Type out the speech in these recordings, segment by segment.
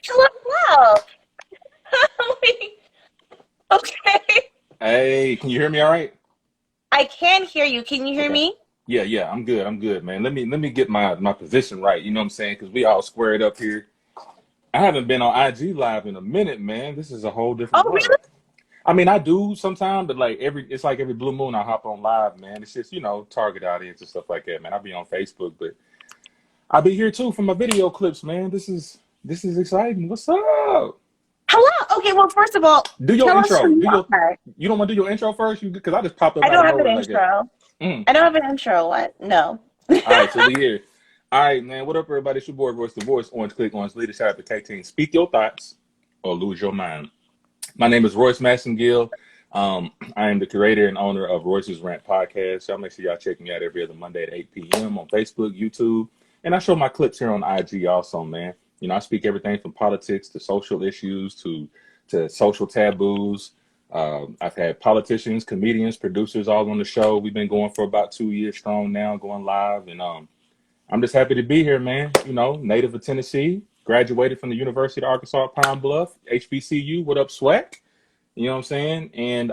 Hello, hello. Wait, okay. Hey, can you hear me all right? I can hear you. Can you hear Okay. me? Yeah, I'm good. I'm good, man. Let me get my position right. You know what I'm saying? Because we all squared up here. I haven't been on IG live in a minute, man. This is a whole Oh, different really? world. I mean, I do sometimes, but like it's like every blue moon I hop on live, man. It's just, target audience and stuff like that, man. I'll be on Facebook, but I'll be here too for my video clips, man. This is exciting. What's up? Hello. Okay, well, first of all, Do your tell us who intro. you Do your are. You don't want to do your intro first? Because I just popped up I out don't of have an nowhere like that. intro. Mm. I don't have an intro. What? No. All right, so we here. All right, man. What up, everybody? It's your boy, Royce the Voice. Orange Click, Orange Leader. Shout out to K-Team. Speak your thoughts or lose your mind. My name is Royce Massengill. I am the curator and owner of Royce's Rant Podcast. Y'all make sure y'all check me out every other Monday at 8 p.m. on Facebook, YouTube. And I show my clips here on IG also, man. I speak everything from politics to social issues to social taboos. I've had politicians, comedians, producers all on the show. We've been going for about 2 years strong now, going live. And I'm just happy to be here, man. Native of Tennessee, graduated from the University of Arkansas at Pine Bluff, HBCU. What up, SWAC? You know what I'm saying? And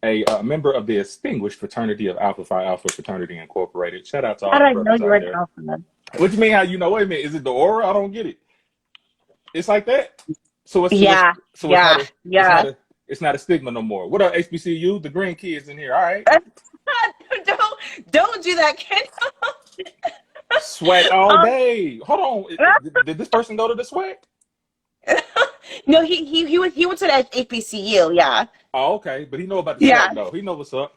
a member of the distinguished fraternity of Alpha Phi Alpha Fraternity Incorporated. Shout out to How all did the I know brothers you were out an there. alpha? What you mean? How you know? Wait a minute. Is it the aura? I don't get it. It's like that. So it's so it's Yeah, so it's not yeah, a it's not yeah. a it's not a stigma no more. What up, HBCU? The green kids in here. All right. don't do that, kid. SWAC all um, day. Hold on. Did this person go to the SWAC? no, he went to the HBCU. Yeah, Oh, okay. But he know about the yeah. SWAC though. He know what's up.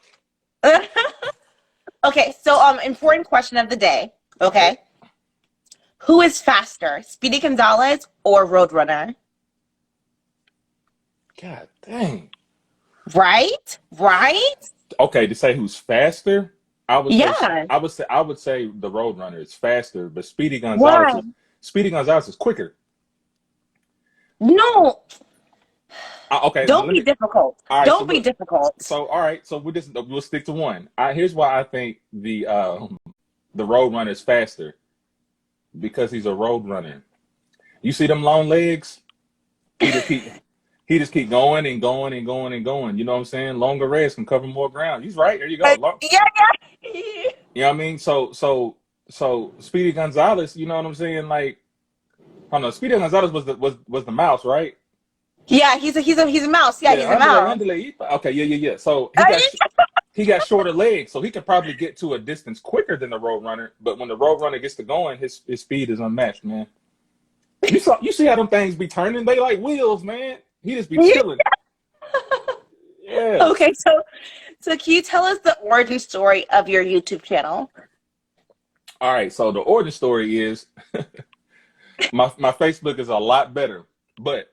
Okay, so important question of the day. Okay. Okay, who is faster, Speedy Gonzalez or Roadrunner? God dang. Right, right. Okay, to say who's faster, I would say Yeah. I would say the Roadrunner is faster, but Why? Speedy Gonzalez is quicker. No, Okay, don't let be me. difficult. All right, so Don't be look. difficult. So all right, so we'll stick to one. Here's why I think the Roadrunner is faster because he's a Roadrunner. You see them long legs? He just keep he just keep going and going and going and going. You know what I'm saying? Longer legs can cover more ground. He's right. There you go. Yeah, yeah. You know what I mean? So Speedy Gonzalez, you know what I'm saying? Like, I don't know. Speedy Gonzalez was the mouse, right? Yeah, he's a mouse. Yeah, Yeah, he's a underlay, mouse. underlay. Okay, yeah. So he got shorter legs, so he can probably get to a distance quicker than the road runner. But when the road runner gets to going, his speed is unmatched, man. You see how them things be turning? They like wheels, man. He just be chilling. Yeah. Okay, so can you tell us the origin story of your YouTube channel? All right. So the origin story is my Facebook is a lot better, but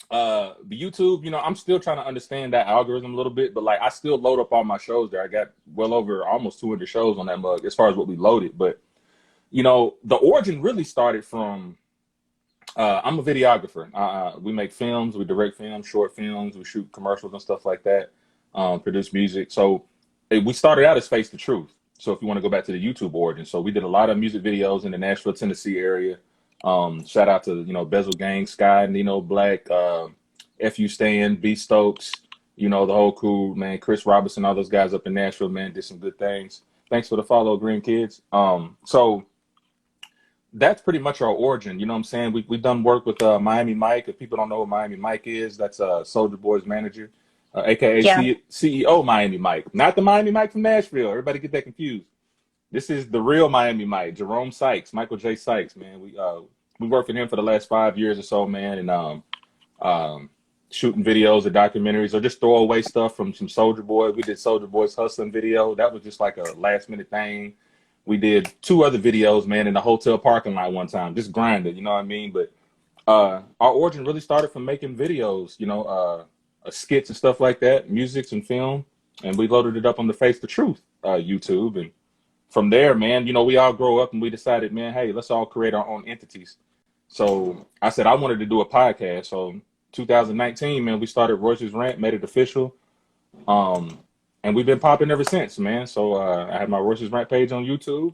the YouTube, I'm still trying to understand that algorithm a little bit, but like I still load up all my shows there. I got well over almost 200 shows on that mug as far as what we loaded. But the origin really started from I'm a videographer. We make films, we direct films, short films, we shoot commercials and stuff like that, produce music. So we started out as Face the Truth. So if you want to go back to the YouTube origin, so we did a lot of music videos in the Nashville, Tennessee area. Shout out to Bezel Gang, Sky, Nino Black, FU Stan, B Stokes, the whole crew, man. Chris Robinson, all those guys up in Nashville, man, did some good things. Thanks for the follow, Green Kids. So that's pretty much our origin. You know what I'm saying? We've done work with Miami Mike. If people don't know what Miami Mike is, that's Soldier Boy's manager, aka Yeah. CEO Miami Mike, not the Miami Mike from Nashville. Everybody get that confused. This is the real Miami Mike, Jerome Sykes, Michael J. Sykes, man. We worked with him for the last 5 years or so, man, and shooting videos or documentaries or just throwaway stuff from some Soldier Boy. We did Soldier Boy's hustling video. That was just like a last minute thing. We did 2 other videos, man, in the hotel parking lot one time, just grinded, you know what I mean? But our origin really started from making videos, skits and stuff like that, music and film, and we loaded it up on the Face the Truth YouTube, and from there, man, we all grow up and we decided, man, hey, let's all create our own entities. So I said I wanted to do a podcast. So 2019, man, we started Royce's Rant, made it official. And we've been popping ever since, man. So I had my Royce's Rant page on YouTube.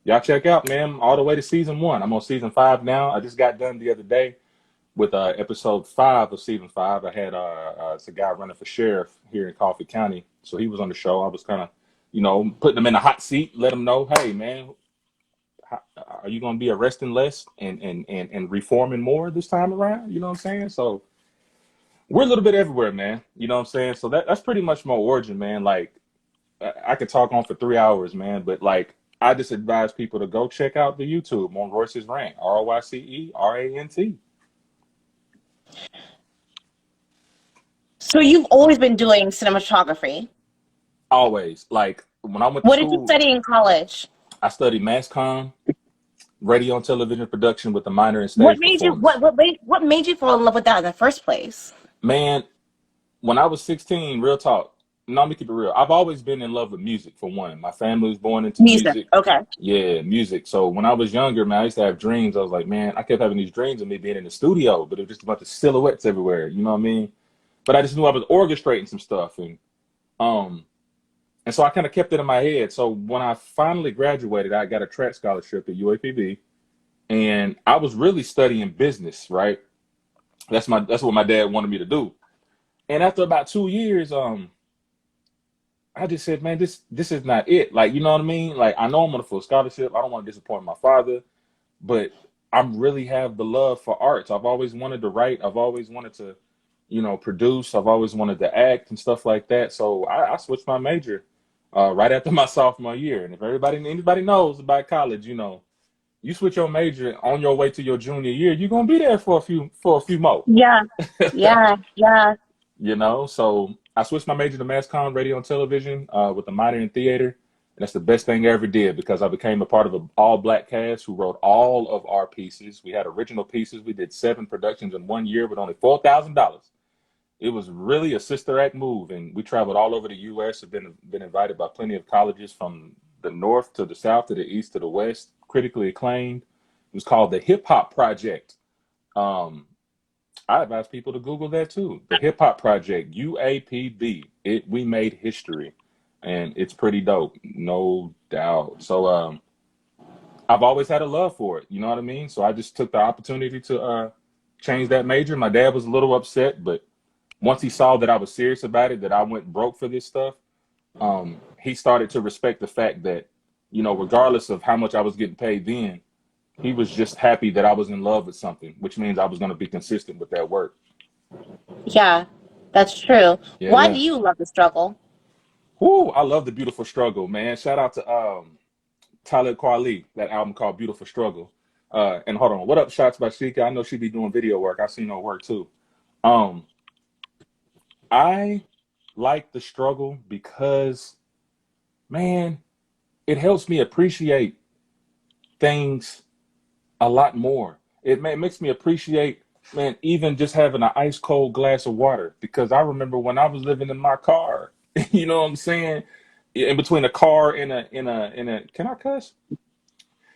y'all check out, man. All the way to season 1. I'm on season 5 now. I just got done the other day with episode 5 of season 5. I had it's a guy running for sheriff here in Coffee County, so he was on the show. I was kind of, putting him in a hot seat, let him know, hey, man, are you going to be arresting less and reforming more this time around? You know what I'm saying? So we're a little bit everywhere, man. You know what I'm saying? So that's pretty much my origin, man. Like, I could talk on for 3 hours, man, but like, I just advise people to go check out the YouTube on Royce's Rant, RoyceRant. So you've always been doing cinematography. Always. Like, when I went to What did you school, study in college? I studied mass comm, radio and television production with a minor in What stage made you performance. what made you fall in love with that in the first place? Man, when I was 16, real talk, no, let me keep it real. I've always been in love with music, for one. My family was born into Music. music. Okay. Yeah, music. So when I was younger, man, I used to have dreams. I was like, man, I kept having these dreams of me being in the studio, but it was just a bunch of silhouettes everywhere. You know what I mean? But I just knew I was orchestrating some stuff, um, and so I kind of kept it in my head. So when I finally graduated, I got a track scholarship at UAPB, and I was really studying business. Right? That's what my dad wanted me to do. And after about 2 years, I just said, man, this is not it. Like, you know what I mean? Like, I know I'm on a full scholarship. I don't want to disappoint my father, but I really have the love for arts. I've always wanted to write. I've always wanted to, produce. I've always wanted to act and stuff like that. So I switched my major right after my sophomore year. And if anybody knows about college, you switch your major on your way to your junior year, you're gonna be there for a few more. Yeah. Yeah. Yeah. So I switched my major to mass comm, radio and television, with a minor in theater. And that's the best thing I ever did because I became a part of an all black cast who wrote all of our pieces. We had original pieces. We did 7 productions in 1 year with only $4,000. It was really a sister act move. And we traveled all over the US, have been invited by plenty of colleges from the north to the south to the east to the west, critically acclaimed. It was called the Hip Hop Project. Um, I advise people to Google that too. The Hip Hop Project, UAPB. We made history, and it's pretty dope, no doubt. So I've always had a love for it. You know what I mean? So I just took the opportunity to change that major. My dad was a little upset, but once he saw that I was serious about it, that I went broke for this stuff, he started to respect the fact that, regardless of how much I was getting paid then, he was just happy that I was in love with something, which means I was going to be consistent with that work. Yeah. That's true. Yeah, Why yeah. do you love the struggle? Whoo, I love the beautiful struggle, man. Shout out to Talib Kweli, that album called Beautiful Struggle. And hold on, what up, Shots by Sheikah? I know she be doing video work. I seen her work too. Um, I like the struggle because, man, it helps me appreciate things a lot more. It makes me appreciate, man, even just having an ice cold glass of water. Because I remember when I was living in my car, you know what I'm saying? In between a car and a can I cuss?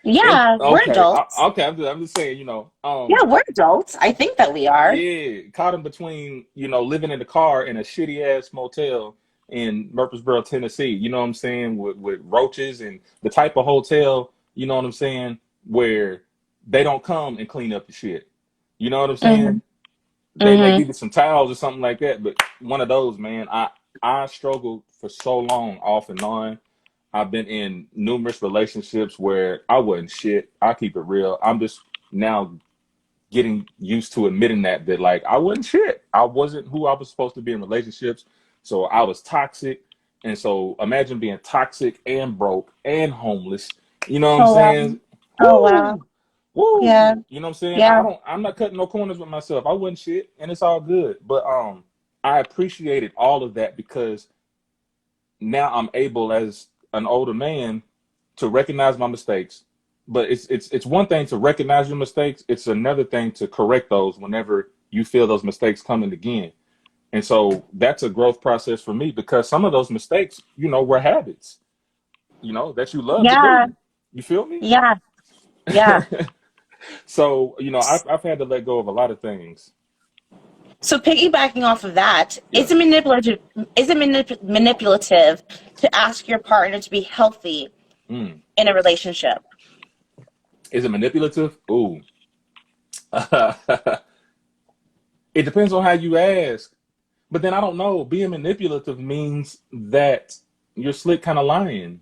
And Yeah, we're okay, adults. okay, I'm just saying, Yeah, we're adults. I think that we are. yeah, caught in between, living in the car in a shitty ass motel in Murfreesboro, Tennessee. You know what I'm saying? With roaches and the type of hotel, you know what I'm saying, where they don't come and clean up the shit. You know what I'm Hmm. saying? They may Hmm. give you some towels or something like that, but one of those, man, I struggled for so long off and on. I've been in numerous relationships where I wasn't shit. I keep it real. I'm just now getting used to admitting that like I wasn't shit. I wasn't who I was supposed to be in relationships. So I was toxic. And so imagine being toxic and broke and homeless. You know what I'm Oh wow. saying? Oh wow. Woo! Yeah. Woo! You know what I'm saying? Yeah. I'm not cutting no corners with myself. I wasn't shit and it's all good. But I appreciated all of that because now I'm able as an older man to recognize my mistakes. But it's one thing to recognize your mistakes. It's another thing to correct those whenever you feel those mistakes coming again. And so that's a growth process for me because some of those mistakes, were habits, that you love to Yeah. do. You feel me? Yeah. Yeah. So, I've had to let go of a lot of things. So piggybacking off of that, Yeah. manipulative to ask your partner to be healthy Mm. in a relationship? Is it manipulative? Ooh. It depends on how you ask. But then I don't know. Being manipulative means that you're slick kind of lying.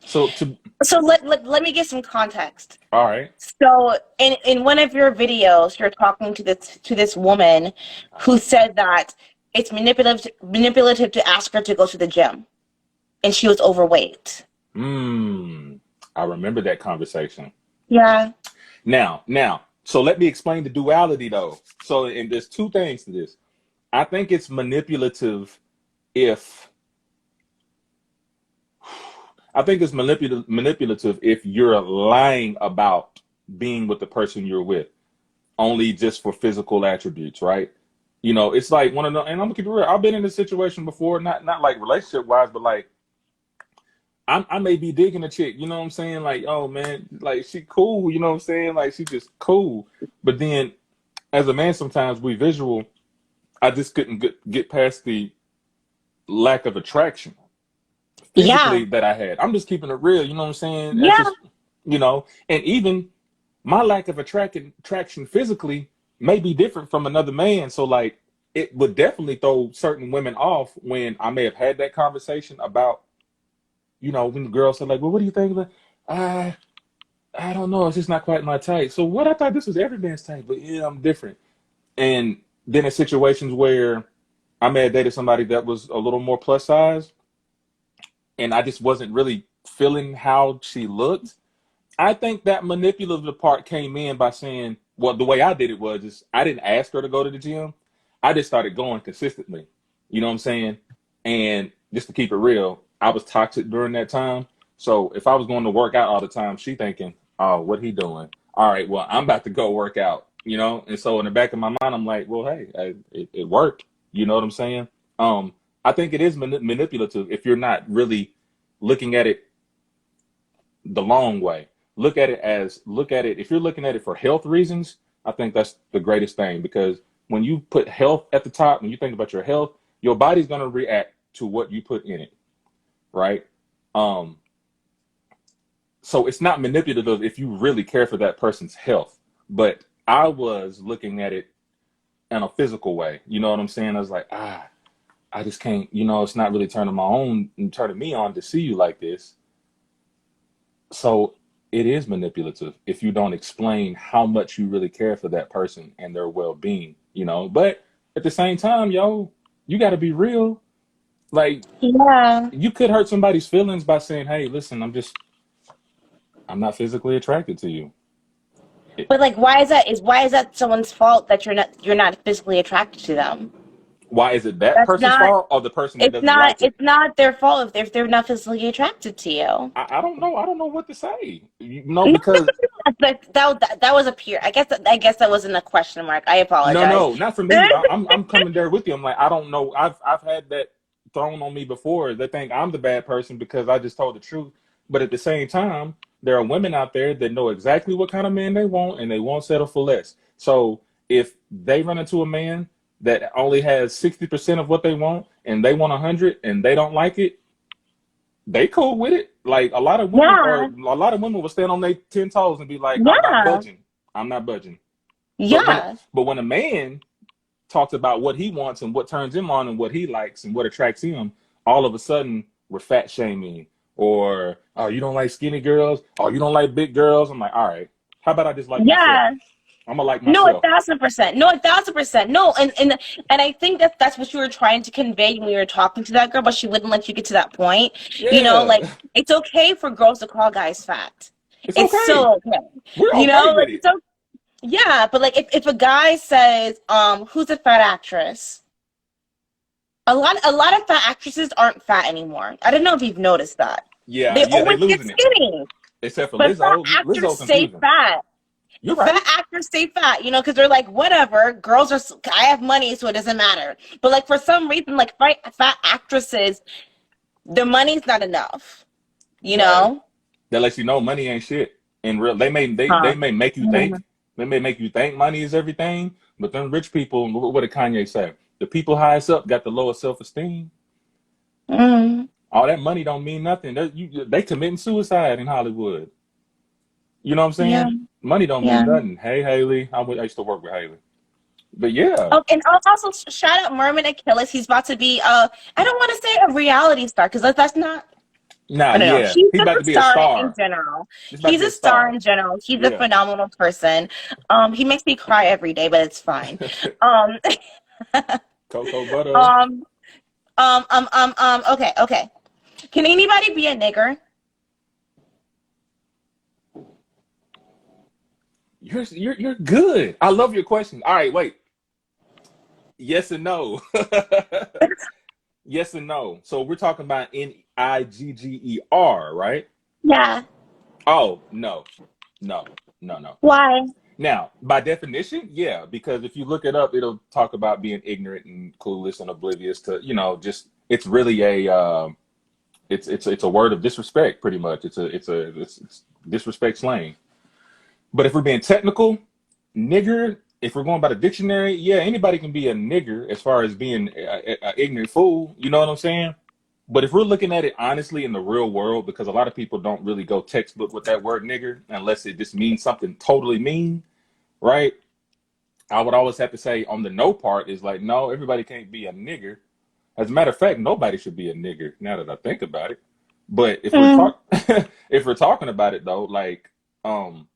So to So let me give some context. all right. So in one of your videos, you're talking to this woman who said that it's manipulative to ask her to go to the gym, and she was overweight. Hmm. I remember that conversation. Yeah. Now, so let me explain the duality though. So, and there's two things to this. I think it's manipulative if manipulative if you're lying about being with the person you're with, only just for physical attributes, right? You know, it's like one of the, and I'm gonna keep it real. I've been in this situation before, not like relationship wise, but like I may be digging a chick, you know what I'm saying? Like, oh man, like she cool, you know what I'm saying? Like she just cool. But then as a man, sometimes we visual. I just couldn't get past the lack of attraction Yeah. physically that I had. I'm just keeping it real, you know what I'm saying? That's Yeah. just, and even my lack of attraction physically may be different from another man. So like it would definitely throw certain women off when I may have had that conversation about, when the girl said like, well, what do you think? Like, I don't know. It's just not quite my type. So what? I thought this was every man's type, but yeah, I'm different. And then in situations where I may have dated somebody that was a little more plus size and I just wasn't really feeling how she looked. I think that manipulative part came in by saying, well, the way I did it was is I didn't ask her to go to the gym. I just started going consistently. You know what I'm saying? And just to keep it real, I was toxic during that time. So if I was going to work out all the time, she thinking, oh, what he doing? All right, well, I'm about to go work out, And so in the back of my mind, I'm like, well, hey, it worked. You know what I'm saying? I think it is manipulative if you're not really looking at it the long way. Look at it if you're looking at it for health reasons. I think that's the greatest thing because when you put health at the top, when you think about your health, your body's going to react to what you put in it, right? Um, so it's not manipulative if you really care for that person's health. But I was looking at it in a physical way. You know what I'm saying? I was like, I just can't. It's not really turning me on to see you like this. So it is manipulative if you don't explain how much you really care for that person and their well-being. But at the same time, you got to be real. Like Yeah. you could hurt somebody's feelings by saying, "Hey, listen, I'm not physically attracted to you." It, But like, why is that someone's fault that you're not physically attracted to them? why is it that That's person's not fault or the person that doesn't like it? it's not their fault if they're not physically attracted to you. I don't know. I don't know what to say. No, Because that was a pure. I guess that wasn't a question mark. I no, apologize. no, not for me. I'm coming there with you. I'm like, I don't know. I've had that thrown on me before. They think I'm the bad person because I just told the truth. But at the same time, there are women out there that know exactly what kind of man they want and they won't settle for less. So if they run into a man that only has 60% of what they want and they want 100 and they don't like it, they cool with it. Like Yeah, a lot of women will stand on their 10 toes and be like, I'm not yeah, budging. I'm not budging. But when yeah, but when a man talks about what he wants and what turns him on and what he likes and what attracts him, all of a sudden we're fat shaming or oh you don't like skinny girls, oh you don't like big girls. I'm like, all right, how about I just like myself? yeah. I'm gonna like No, myself. 1,000%. No, 1,000%. No, and I think that's what you were trying to convey when you were talking to that girl, but she wouldn't let you get to that point. Like Yeah, it's okay for girls to call guys fat. it's It's okay. so okay. We're okay with Like it. it's okay. Yeah, but like if a guy says, who's a fat actress? A lot of fat actresses aren't fat anymore. I don't know if you've noticed that. Yeah, They yeah, they always get losing it. skinny. Except for But fat Lizzo. actors Lizzo stay confusing. fat. You're Fat right. actors stay fat, because they're like, whatever, I have money, so it doesn't matter. But like for some reason, like fat actresses, the money's not enough, you Right. know? That lets you know money ain't shit. In real, they Huh. may make you think Mhm. they may make you think money is everything, but them rich people, what did Kanye say? The people highest up got the lowest self esteem. Mhm. All that money don't mean nothing. They committing suicide in Hollywood. You know what I'm Yeah. saying? Money don't Yeah. mean nothing. Hey, Haley. I used to work with Haley. But yeah. Oh, and also shout out Merman Achilles. He's about to be I don't want to say a reality star because that's not. Nah, I don't know. yeah. He's He just about a to be a star in star. general. He's about to He's be a a star star. in general. He's a Yeah. phenomenal person. He makes me cry every day, but it's fine. Um, Cocoa butter. um, okay, okay. Can anybody be a nigger? You're good. I love your question. All right, wait. Yes and no. Yes and no. So we're talking about Nigger, right? Yeah. Oh, no. No. No, no. Why? Now, by definition, yeah, because if you look it up, it'll talk about being ignorant and clueless and oblivious to, just it's really it's a word of disrespect, pretty much. It's disrespect slang. But if we're being technical, nigger, if we're going by the dictionary, yeah, anybody can be a nigger as far as being a ignorant fool. You know what I'm saying? But if we're looking at it honestly in the real world, because a lot of people don't really go textbook with that word nigger unless it just means something totally mean, right? I would always have to say on the no part is like, no, everybody can't be a nigger. As a matter of fact, nobody should be a nigger now that I think about it. But if we're Mm, if we're talking about it though, like um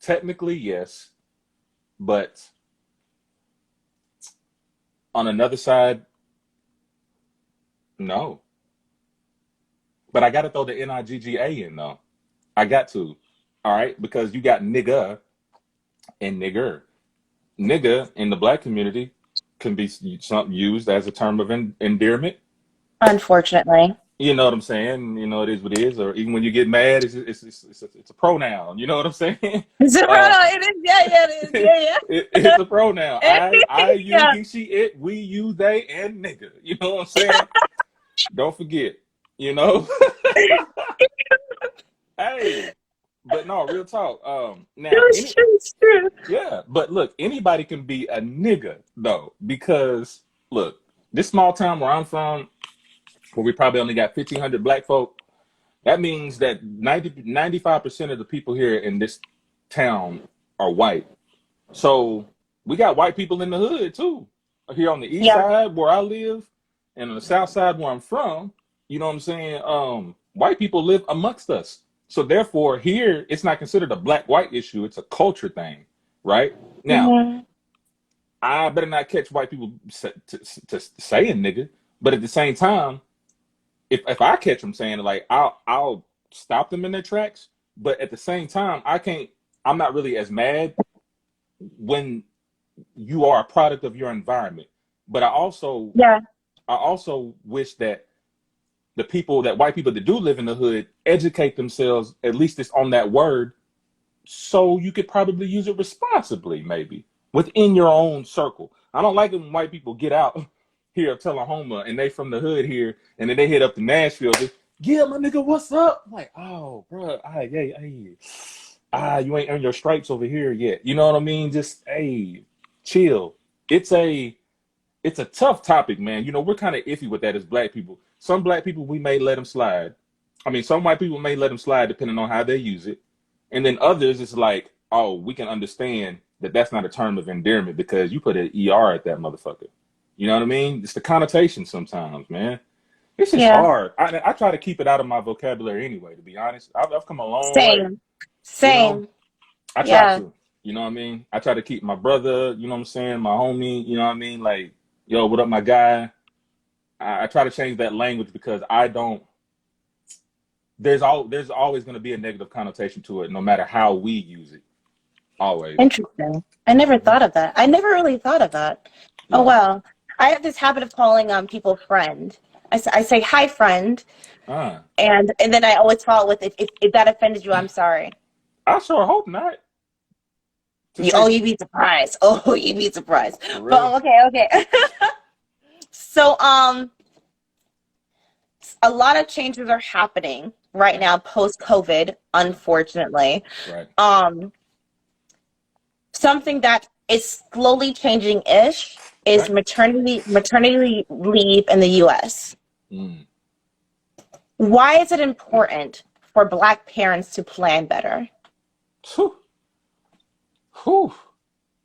technically yes, but on another side, no. But I got to throw the Nigga in though. I got to. All right, because you got nigga and nigger. Nigga in the black community can be used as a term of endearment. unfortunately. You know what I'm saying? You know it is what it is. Or even when you get mad, it's a pronoun. You know what I'm saying? It's a Uh, pronoun. It is. Yeah, yeah, it is. Yeah, it's a pronoun. I, you, yeah. he, she, it, we, you, they, and nigga. You know what I'm saying? Don't forget. You know. Hey, but no, real talk. Now It's any true. It's true. yeah, but look, anybody can be a nigga though, because look, this small town where I'm from, where we probably only got 1,500 black folk, that means that 95% of the people here in this town are white. So we got white people in the hood too. Here on the east Yeah. side where I live, and on the south side where I'm from, you know what I'm saying? White people live amongst us. So therefore, here it's not considered a black-white issue, it's a culture thing, right? Now, Hmm. I better not catch white people to saying nigga, but at the same time, if I catch them saying it, like I'll stop them in their tracks. But at the same time, I can't. I'm not really as mad when you are a product of your environment. But Yeah. I also wish that the people that white people that do live in the hood educate themselves at least it's on that word, so you could probably use it responsibly, maybe within your own circle. I don't like it when white people get out here of Tullahoma and they from the hood here, and then they hit up to Nashville. Yeah, my nigga, what's up? I'm like, oh, bro, you ain't earned your stripes over here yet. You know what I mean? Just hey, chill. It's a it's a tough topic, man. You know, we're kind of iffy with that as black people. Some black people we may let them slide. I mean, some white people may let them slide depending on how they use it. And then others, it's like, oh, we can understand that that's not a term of endearment because you put an ER at that motherfucker. You know what I mean? It's the connotation sometimes, man. It's just Yeah. hard. I try to keep it out of my vocabulary anyway, to be honest. I've come a long way, Same. you know? Same. I try Yeah. to, you know what I mean? I try to keep my brother, you know what I'm saying? My homie, you know what I mean? Like, yo, what up, my guy? I try to change that language because I don't, there's always going to be a negative connotation to it, no matter how we use it. Always. Interesting. I never Hmm. thought of that. I never really thought of that. Oh Yeah. wow. I have this habit of calling people friend. I say hi friend, Ah, and then I always follow with if that offended you, I'm sorry. I sure hope not. To You, say oh, you'd be surprised. Oh, you'd be surprised. for But real. okay, okay. So a lot of changes are happening right now post COVID, unfortunately. Right. Um, something that is slowly changing ish is Okay. maternity leave in the US. Mm. Why is it important for Black parents to plan better? Whew, whew.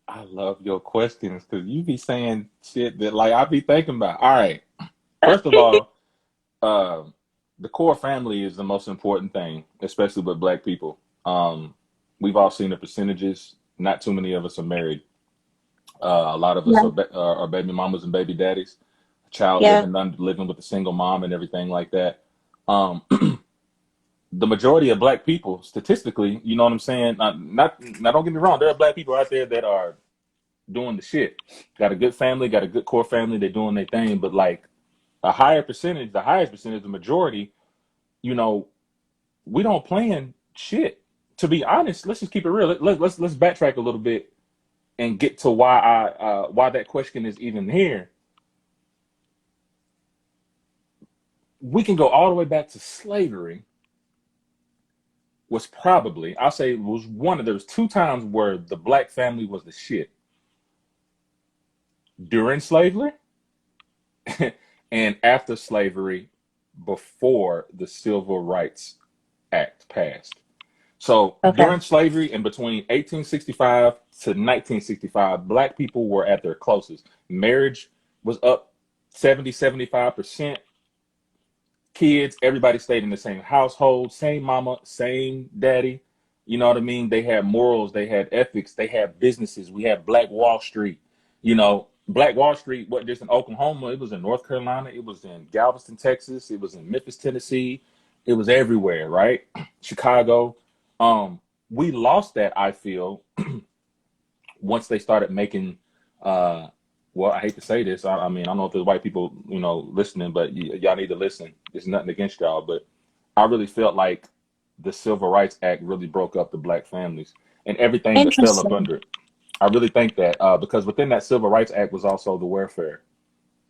I love your questions because you be saying shit that like I be thinking about. All right. First of all, uh, the core family is the most important thing, especially with Black people. We've all seen the percentages. Not too many of us are married. A lot of us Yeah. are baby mamas and baby daddies. A child Yeah. living with a single mom and everything like that. Um, the majority of Black people, statistically, you know what I'm saying. Not don't get me wrong. There are Black people out there that are doing the shit. Got a good family, got a good core family. They're doing their thing, but like a higher percentage, the highest percentage, the majority, you know, we don't plan shit. To be honest, let's just keep it real. Let's backtrack a little bit and get to why that question is even here. We can go all the way back to slavery. Was probably I'll say was one of there was two times where the Black family was the shit during slavery and after slavery, before the Civil Rights Act passed. So Okay. during slavery and between 1865 to 1965, Black people were at their closest. Marriage was up 70-75%. Kids, everybody stayed in the same household, same mama, same daddy. You know what I mean? They had morals, they had ethics, they had businesses. We had Black Wall Street. You know, Black Wall Street wasn't just in Oklahoma, it was in North Carolina, it was in Galveston, Texas, it was in Memphis, Tennessee, it was everywhere, right? Chicago. We lost that, I feel, once they started making well, I hate to say this. I mean, I don't know if there's white people, you know, listening, but y'all need to listen. There's nothing against y'all, but I really felt like the Civil Rights Act really broke up the Black families and everything that fell up Interesting. under it. I really think that because within that Civil Rights Act was also the welfare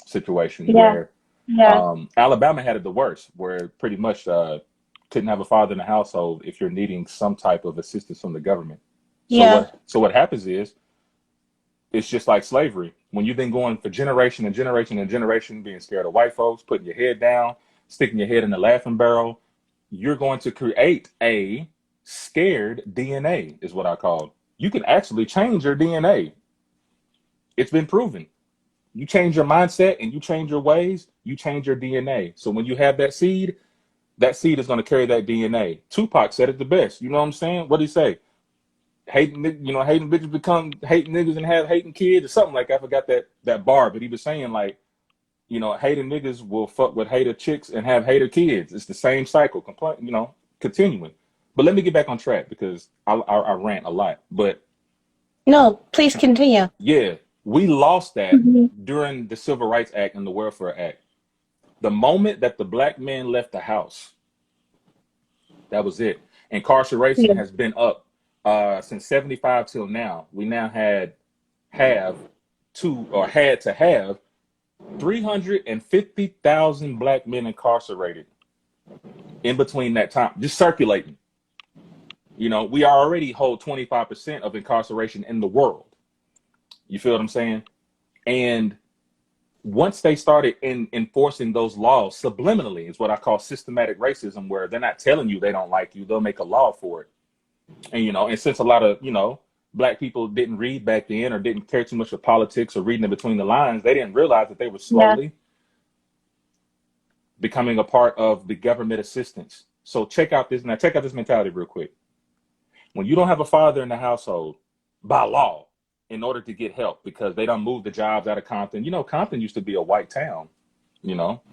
situation Yeah. where Yeah. Alabama had it the worst, where pretty much couldn't have a father in the household if you're needing some type of assistance from the government. Yeah. So what happens is it's just like slavery. When you've been going for generation and generation and generation, being scared of white folks, putting your head down, sticking your head in the laughing barrel, you're going to create a scared DNA, is what I call. You can actually change your DNA. It's been proven. You change your mindset and you change your ways, you change your DNA. So when you have that seed is going to carry that DNA. Tupac said it the best. You know what I'm saying? What did he say? Hating bitches become hating niggas and have hating kids or something like that. I forgot that bar, but he was saying like, hating niggas will fuck with hater chicks and have hater kids. It's the same cycle, continuing. But let me get back on track because I rant a lot. But No, please continue. yeah, we lost that Mhm. during the Civil Rights Act and the Welfare Act. The moment that the Black men left the house, that was it. Incarceration Yeah. has been up since 75 till now. We now have had to have 350,000 Black men incarcerated in between that time, just circulating. We already hold 25% of incarceration in the world. You feel what I'm saying? And once they started enforcing those laws subliminally, is what I call systematic racism, where they're not telling you they don't like you, they'll make a law for it. And since a lot of Black people didn't read back then or didn't care too much for politics or reading in between the lines, they didn't realize that they were Yeah. slowly becoming a part of the government assistance. So check out this mentality real quick. When you don't have a father in the household by law in order to get help because they don't move the jobs out of Compton. Compton used to be a white town.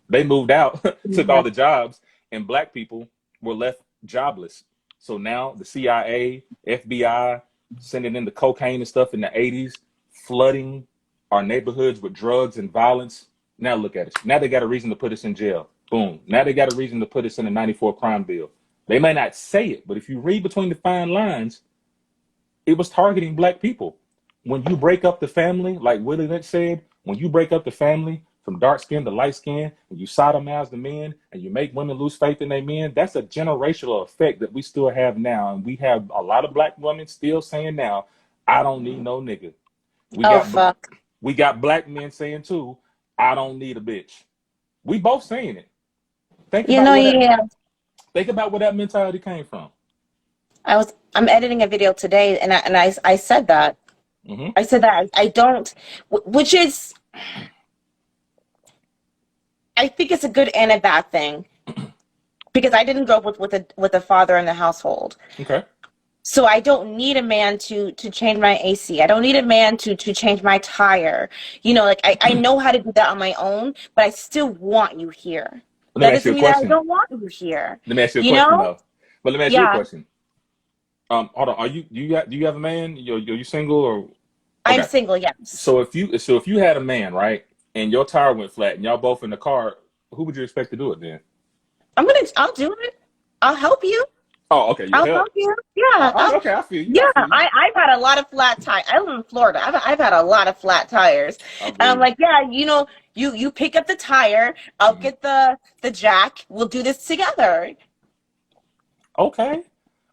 They moved out, took Yeah. all the jobs, and Black people were left jobless. So now the CIA, FBI, sending in the cocaine and stuff in the 80s, flooding our neighborhoods with drugs and violence. Now look at us. Now they got a reason to put us in jail. Boom. Now they got a reason to put us in the 94 crime bill. They may not say it, but if you read between the fine lines, it was targeting Black people. When you break up the family, like Willie Lynch said, when you break up the family from dark skin to light skin, and you sodomize the men and you make women lose faith in their men, that's a generational effect that we still have now. And we have a lot of Black women still saying now, I don't need no nigga. We Oh got fuck. we got Black men saying too, I don't need a bitch. We both saying it. Think You about know, where that yeah. think about where that mentality came from. I'm editing a video today, and I said that. Hmm. I said that I don't, which is, I think it's a good and a bad thing because I didn't grow up with a father in the household. Okay. So I don't need a man to change my AC. I don't need a man to change my tire. You know, like I know how to do that on my own, but I still want you here. Let That me ask you doesn't a mean that I question. don't want you here. Let me ask you a You question know? though. But let me ask you a Yeah. question. Hold on. Are you do you have a man? You single or I'm okay? single, yes. So if you had a man, right, and your tire went flat and y'all both in the car, who would you expect to do it then? I'll do it. I'll help you. Oh, okay. You I'll help. help you. Yeah. Okay, I feel you. Yeah. I feel you. I've had a lot of flat tires. I live in Florida. I've had a lot of flat tires. I And feel I'm you. like, yeah, you pick up the tire. I'll Hmm. get the jack. We'll do this together. Okay.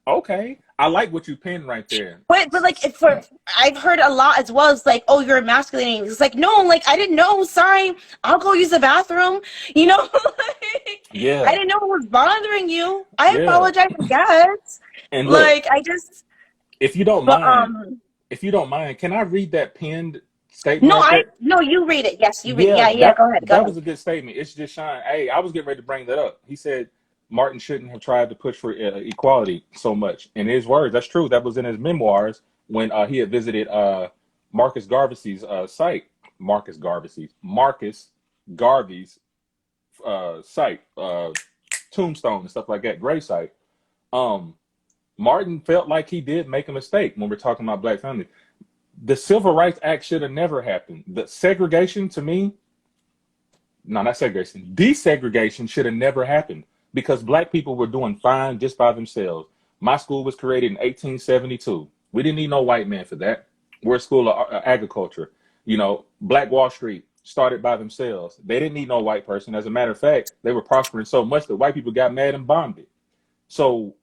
Okay. I like what you pinned right there. But like if for I've heard a lot as well. It's like, oh, you're emasculating. It's like, no, like I didn't know. Sorry, I'll go use the bathroom. You know, like, I Yeah. didn't know it was bothering you. I Yeah. apologize, I guess. And look, Like I just, if you don't but mind, can I read that pinned statement no, right there? no, you read it. Yes, you read. Yeah, Yeah, yeah. Go ahead, go that was ahead. a good statement. It's just shine. Hey, I was getting ready to bring that up. He said Martin shouldn't have tried to push for equality so much. In his words, that's true. That was in his memoirs when he had visited Marcus Garvey's site. Marcus Garvey's site, tombstone and stuff like that, grave site. Um, Martin felt like he did make a mistake when we're talking about black families. The Civil Rights Act should have never happened. The segregation, to me, no, not segregation, desegregation should have never happened because black people were doing fine just by themselves. My school was created in 1872. We didn't need no white man for that. We're a school of agriculture. You know, Black Wall Street started by themselves. They didn't need no white person. As a matter of fact, they were prospering so much that white people got mad and bombed it. So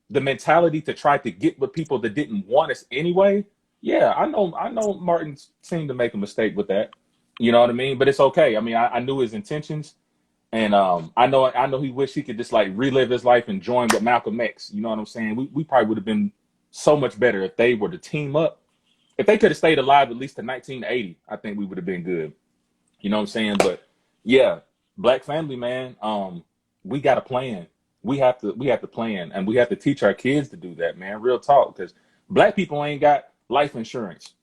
the mentality to try to get with people that didn't want us anyway, yeah, I know Martin seemed to make a mistake with that. You know what I mean? But it's okay. I mean, I knew his intentions, and I know he wished he could just like relive his life and join with Malcolm X. You know what I'm saying? We probably would have been so much better if they were to team up. If they could have stayed alive at least to 1980, I think we would have been good. You know what I'm saying? But yeah, black family, man. We got a plan. We have to plan, and we have to teach our kids to do that, man. Real talk, because black people ain't got life insurance.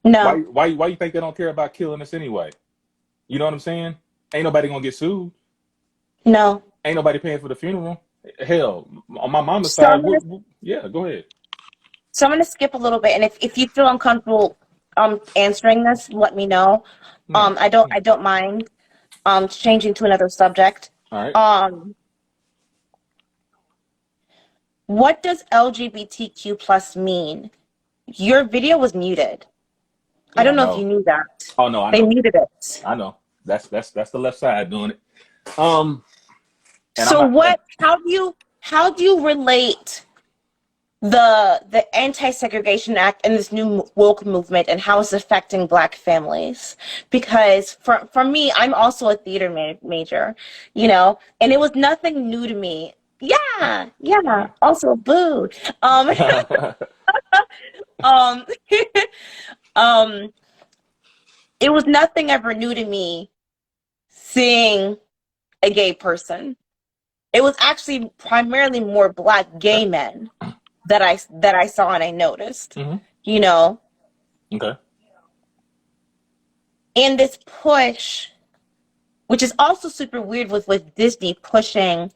Why No, why you think they don't care about killing us anyway? You know what I'm saying? Ain't nobody gonna get sued. no. Ain't nobody paying for the funeral. Hell, on my mama's So side, yeah, go ahead. I'm gonna skip a little bit, and if you feel uncomfortable answering this, let me know. No, I don't mind changing to another subject. all right. Um, what does LGBTQ plus mean? Your video was muted. I Yeah, I don't know if you know. knew that. Oh no, I They know. muted it. I know. That's the left side doing it. Um, and I'm So not. And how do you relate the anti-segregation act and this new woke movement and how it's affecting black families? Because for me, I'm also a theater major, you know, and it was nothing new to me. Yeah, yeah. Mhm. Also booed. Um um it was nothing ever new to me seeing a gay person. It was actually primarily more black Okay. gay men that I saw and I noticed, Hmm. you know, Okay. and this push, which is also super weird with Disney pushing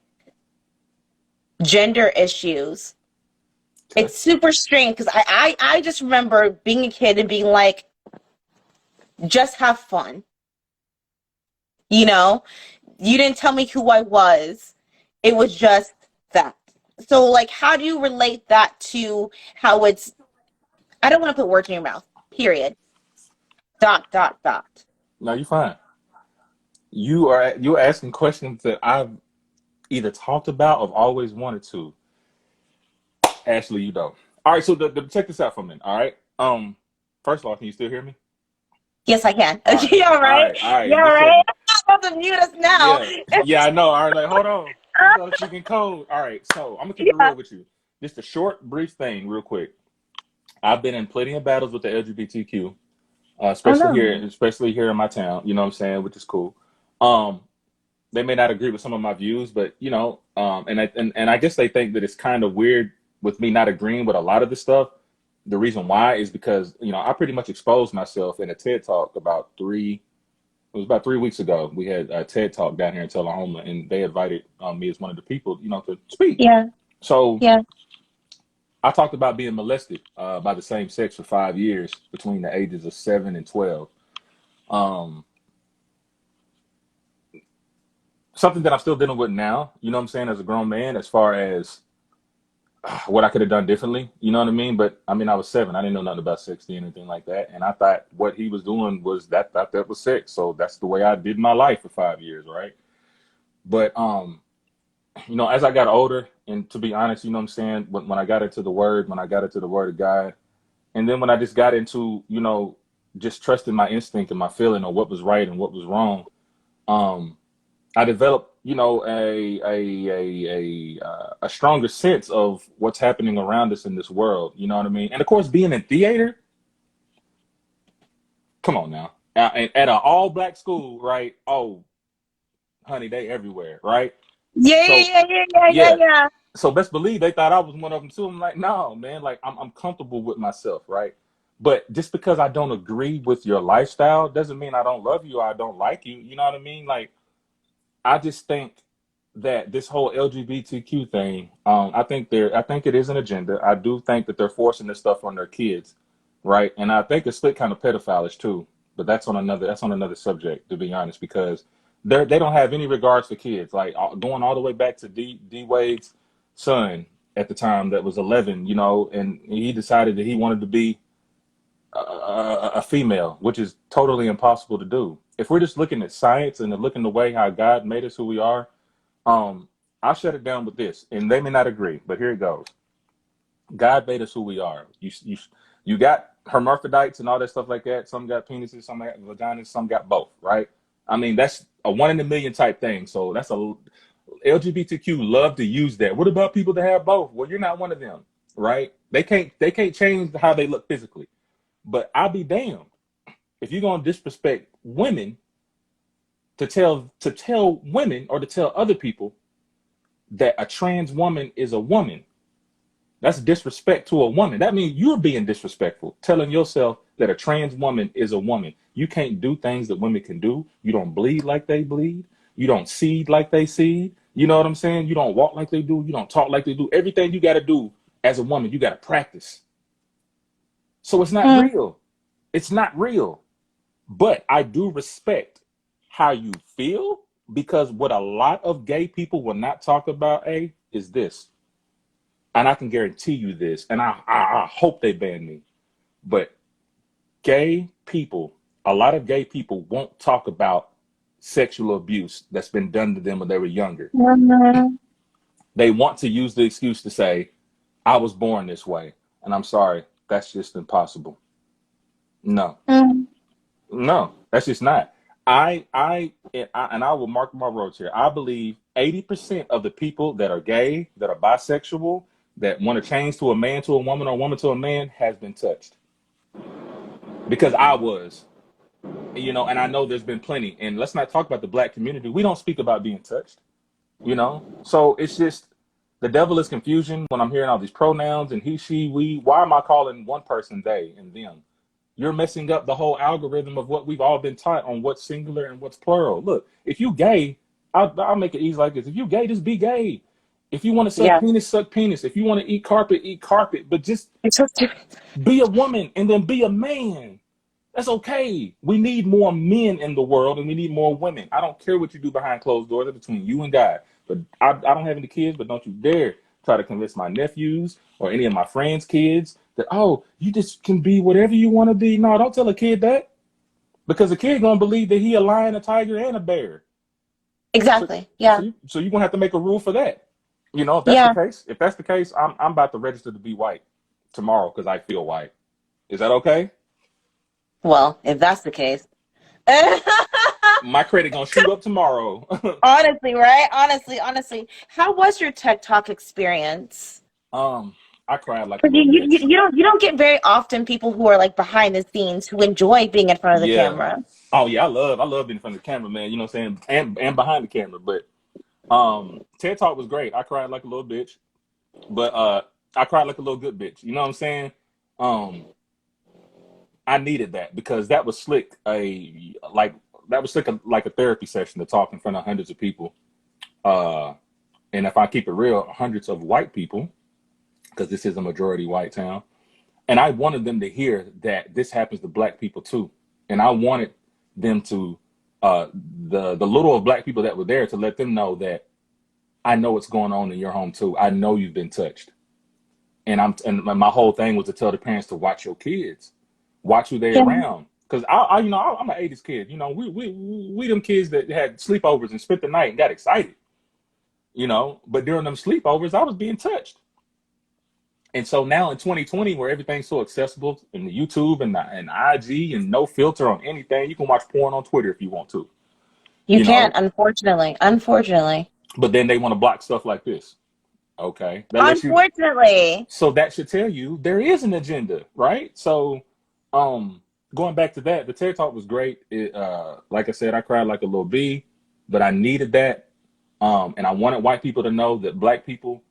gender issues. Okay. It's super strange because I just remember being a kid and being like, just have fun, you know? You didn't tell me who I was. It was just that. So like how do you relate that to how it's I don't want to put words in your mouth. Period. Dot dot dot. No, you're fine. You're asking questions that I've either talked about or always wanted to. Ashley, you don't. All right, so check this out for a minute. All right. First of all, can you still hear me? Yes, I can. All right. Okay, all All right. right. All right. Yeah, all Just right. checking. about to mute us now. Yeah, yeah, I know. All right, like, hold on. You started speaking code. All right, so I'm gonna keep it Yeah. real with you. Just a short, brief thing, real quick. I've been in plenty of battles with the LGBTQ, Oh no. especially here in my town. You know what I'm saying, which is cool. Um, they may not agree with some of my views, but and I guess they think that it's kind of weird with me not agreeing with a lot of the stuff. The reason why is because I pretty much exposed myself in a TED talk it was about 3 weeks ago. We had a TED talk down here in Tullahoma, and they invited me as one of the people, to speak. Yeah. So Yeah. I talked about being molested by the same sex for 5 years between the ages of 7 and 12. Um, Something that I'm still dealing with now. You know what I'm saying? As a grown man, as far as what I could have done differently. You know what I mean? But I mean, I was 7. I didn't know nothing about sex or anything like that, and I thought what he was doing was that was sex. So that's the way I did my life for 5 years, right? But as I got older, and to be honest, you know what I'm saying, when I got into the word, when I got into the word of God, and then when I just got into, just trusting my instinct and my feeling of what was right and what was wrong, um, I developed, a stronger sense of what's happening around us in this world. You know what I mean? And of course, being in theater, come on now, at an all black school, right? Oh, honey, they everywhere, right? Yeah. So Yeah. Yeah. Yeah. Yeah. yeah, Yeah. so best believe they thought I was one of them too. I'm like, no, man, like I'm comfortable with myself, right? But just because I don't agree with your lifestyle doesn't mean I don't love you or I don't like you. You know what I mean? Like, I just think that this whole LGBTQ thing, I think it is an agenda. I do think that they're forcing this stuff on their kids, right? And I think it's split kind of pedophilish too. But that's on another subject, to be honest, because they don't have any regards for kids. Like going all the way back to D Wade's son at the time that was 11, and he decided that he wanted to be a female, which is totally impossible to do. If we're just looking at science and looking the way how God made us who we are, um, I'll shut it down with this, and they may not agree, but here it goes. God made us who we are. You got hermaphrodites and all that stuff like that. Some got penises, some got vaginas, some got both, right? I mean, that's a 1 in a million type thing. So that's a LGBTQ love to use that. What about people that have both? Well, you're not one of them, right? They can't change how they look physically. But I'll be damned if you're gonna disrespect women to tell women or to tell other people that a trans woman is a woman. That's disrespect to a woman. That means you're being disrespectful, telling yourself that a trans woman is a woman. You can't do things that women can do. You don't bleed like they bleed. You don't seed like they seed. You know what I'm saying? You don't walk like they do. You don't talk like they do. Everything you got to do as a woman, you got to practice. So it's not Mm. real. It's not real. But I do respect how you feel, because what a lot of gay people will not talk about, is this. And I can guarantee you this, and I hope they ban me. But gay people, a lot of gay people won't talk about sexual abuse that's been done to them when they were younger. Mhm. They want to use the excuse to say, I was born this way. And I'm sorry, that's just impossible. No, Mm. no, that's just not. And I will mark my words here. I believe 80% of the people that are gay, that are bisexual, that want to change to a man to a woman or a woman to a man has been touched. Because I was, and I know there's been plenty. And let's not talk about the black community. We don't speak about being touched. So it's just the devil is confusion when I'm hearing all these pronouns and he, she, we. Why am I calling one person they and them? You're messing up the whole algorithm of what we've all been taught on what's singular and what's plural. Look, if you gay, I'll make it easy like this. If you gay, just be gay. If you want to suck Yeah. penis, suck penis. If you want to eat carpet. But just It's so stupid. be a woman and then be a man. That's okay. We need more men in the world and we need more women. I don't care what you do behind closed doors. That's between you and God. But I don't have any kids, but don't you dare try to convince my nephews or any of my friends' kids that, oh, you just can be whatever you want to be. No, don't tell a kid that, because a kid going to believe that he a lion, a tiger, and a bear. So, Exactly. so, Yeah. you're going to have to make a rule for that. Yeah. If that's the case, I'm about to register to be white tomorrow because I feel white. Is that okay? Well, if that's the case. My credit gonna shoot up tomorrow. Honestly, right? Honestly. How was your TED Talk experience? I cried like a 'Cause little bitch. you don't get very often people who are like behind the scenes who enjoy being in front of the Yeah. camera. Oh yeah, I love being in front of the camera, man. You know what I'm saying? And behind the camera. But TED Talk was great. I cried like a little bitch. But I cried like a little good bitch. You know what I'm saying? Um I needed that because that was slick like a therapy session to talk in front of hundreds of people. Uh and if I keep it real, hundreds of white people, because this is a majority white town. And I wanted them to hear that this happens to black people too. And I wanted them to the little of black people that were there to let them know that I know what's going on in your home too. I know you've been touched. And my whole thing was to tell the parents to watch your kids, watch who they're Yeah. around. Because I'm an '80s kid. You know, we them kids that had sleepovers and spent the night and got excited. You know, but during them sleepovers, I was being touched. And so now in 2020, where everything's so accessible in the YouTube and IG and no filter on anything, you can watch porn on Twitter if you want to. You You can't, know, unfortunately. Unfortunately. but then they want to block stuff like this. Okay, that lets you. Unfortunately. So that should tell you there is an agenda, right? So, going back to that, the TED Talk was great. Like I said, I cried like a little bee, but I needed that. And I wanted white people to know that black people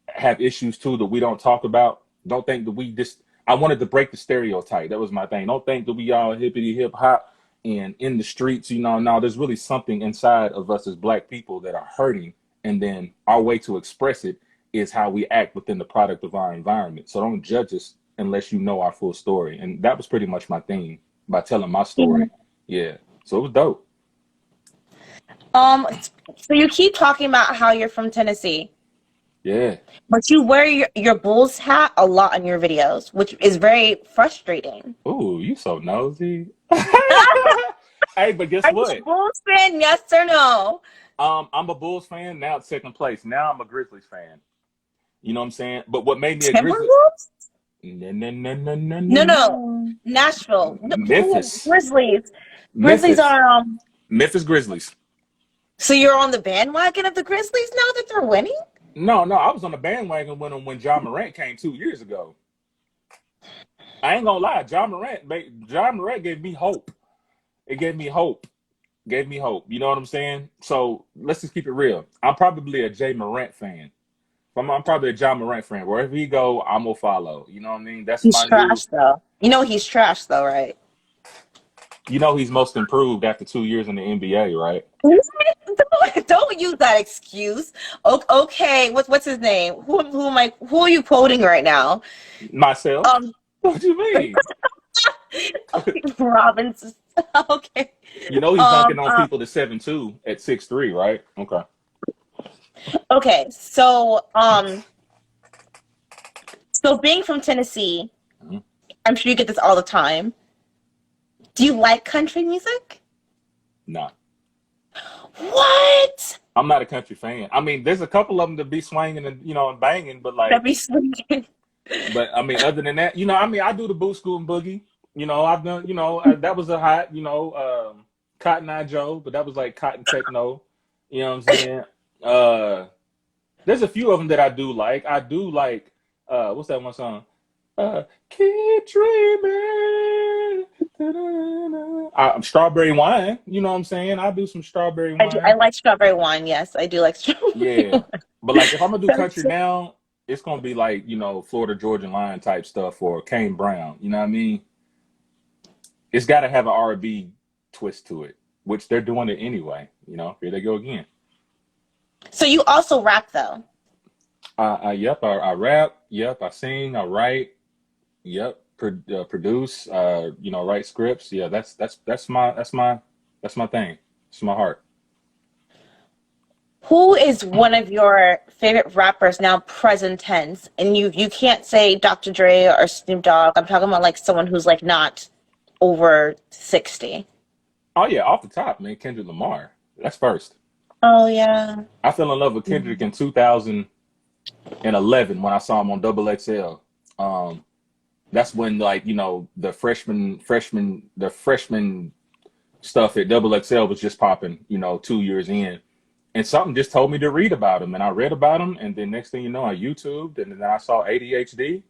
have issues too that we don't talk about. Don't think that we just. I wanted to break the stereotype. That was my thing. Don't think that we all hippity hip hop and in the streets. You know, no, there's really something inside of us as black people that are hurting, and then our way to express it is how we act within the product of our environment. So don't judge us unless you know our full story. And that was pretty much my theme by telling my Yeah. story. Yeah. So it was dope. Um, so you keep talking about how you're from Tennessee, Yeah. but you wear your Bulls hat a lot in your videos, which is very frustrating. Ooh, you so nosy. Hey, but guess Are you a what? Bulls fan? Yes or no? I'm a Bulls fan. Now it's second place. Now I'm a Grizzlies fan. You know what I'm saying? But what made me a Grizzly? Timberwolves? No, no, no, no, no, no, No, no. no. Nashville. No, Memphis. Grizzlies. Grizzlies Memphis. are Memphis Grizzlies. so you're on the bandwagon of the Grizzlies now that they're winning? No, no, I was on the bandwagon when John Morant came 2 years ago. I ain't gonna lie, John Morant gave me hope. It gave me hope. Gave me hope. You know what I'm saying? So let's just keep it real. I'm probably a Jay Morant fan. I'm probably a John Morant fan. Wherever he go, I'm gonna follow. You know what I mean? That's He's my new. trash though. You know he's trash though, right? You know he's most improved after 2 years in the NBA, right? Don't use that excuse. Okay, what's his name? Who are you quoting right now? Myself. Um, What do you mean? Robbins. Okay. You know he's Um, dunking on um, people to 7'2" at 6'3", right? Okay. okay. So being from Tennessee, Mhm. I'm sure you get this all the time. Do you like country music? Nah. What? I'm not a country fan. I mean, there's a couple of them that be swinging and and banging, but That'd like, be sweet. I mean, other than that, I mean, I do the boot school and boogie. I've done, that was a hot, Cotton Eye Joe, but that was like cotton techno. You know what I'm saying? There's a few of them that I do like. I do like, what's that one song? Keep dreaming. I'm Strawberry Wine. You know what I'm saying? I do some Strawberry I Wine. like strawberry wine. Yes, I do like strawberry Yeah. wine. But like if I'm gonna do country That's now, it's gonna be like, Florida Georgia Line type stuff or Kane Brown. You know what I mean? It's gotta have an R&B twist to it, which they're doing it anyway. Here they go again. so you also rap though. Yep, I rap, yep, I sing, I write, yep, produce, write scripts. Yeah, that's my thing. It's my heart. Who is one of your favorite rappers now, present tense? And you can't say Dr. Dre or Snoop Dogg. I'm talking about like someone who's like not over 60. Oh yeah, off the top, man, Kendrick Lamar. That's first. Oh yeah. I fell in love with Kendrick in 2011 when I saw him on Double XL. That's when like the freshman stuff at Double XL was just popping, 2 years in. And something just told me to read about him. And I read about him. And then next thing you know, I YouTubed. And then I saw ADHD.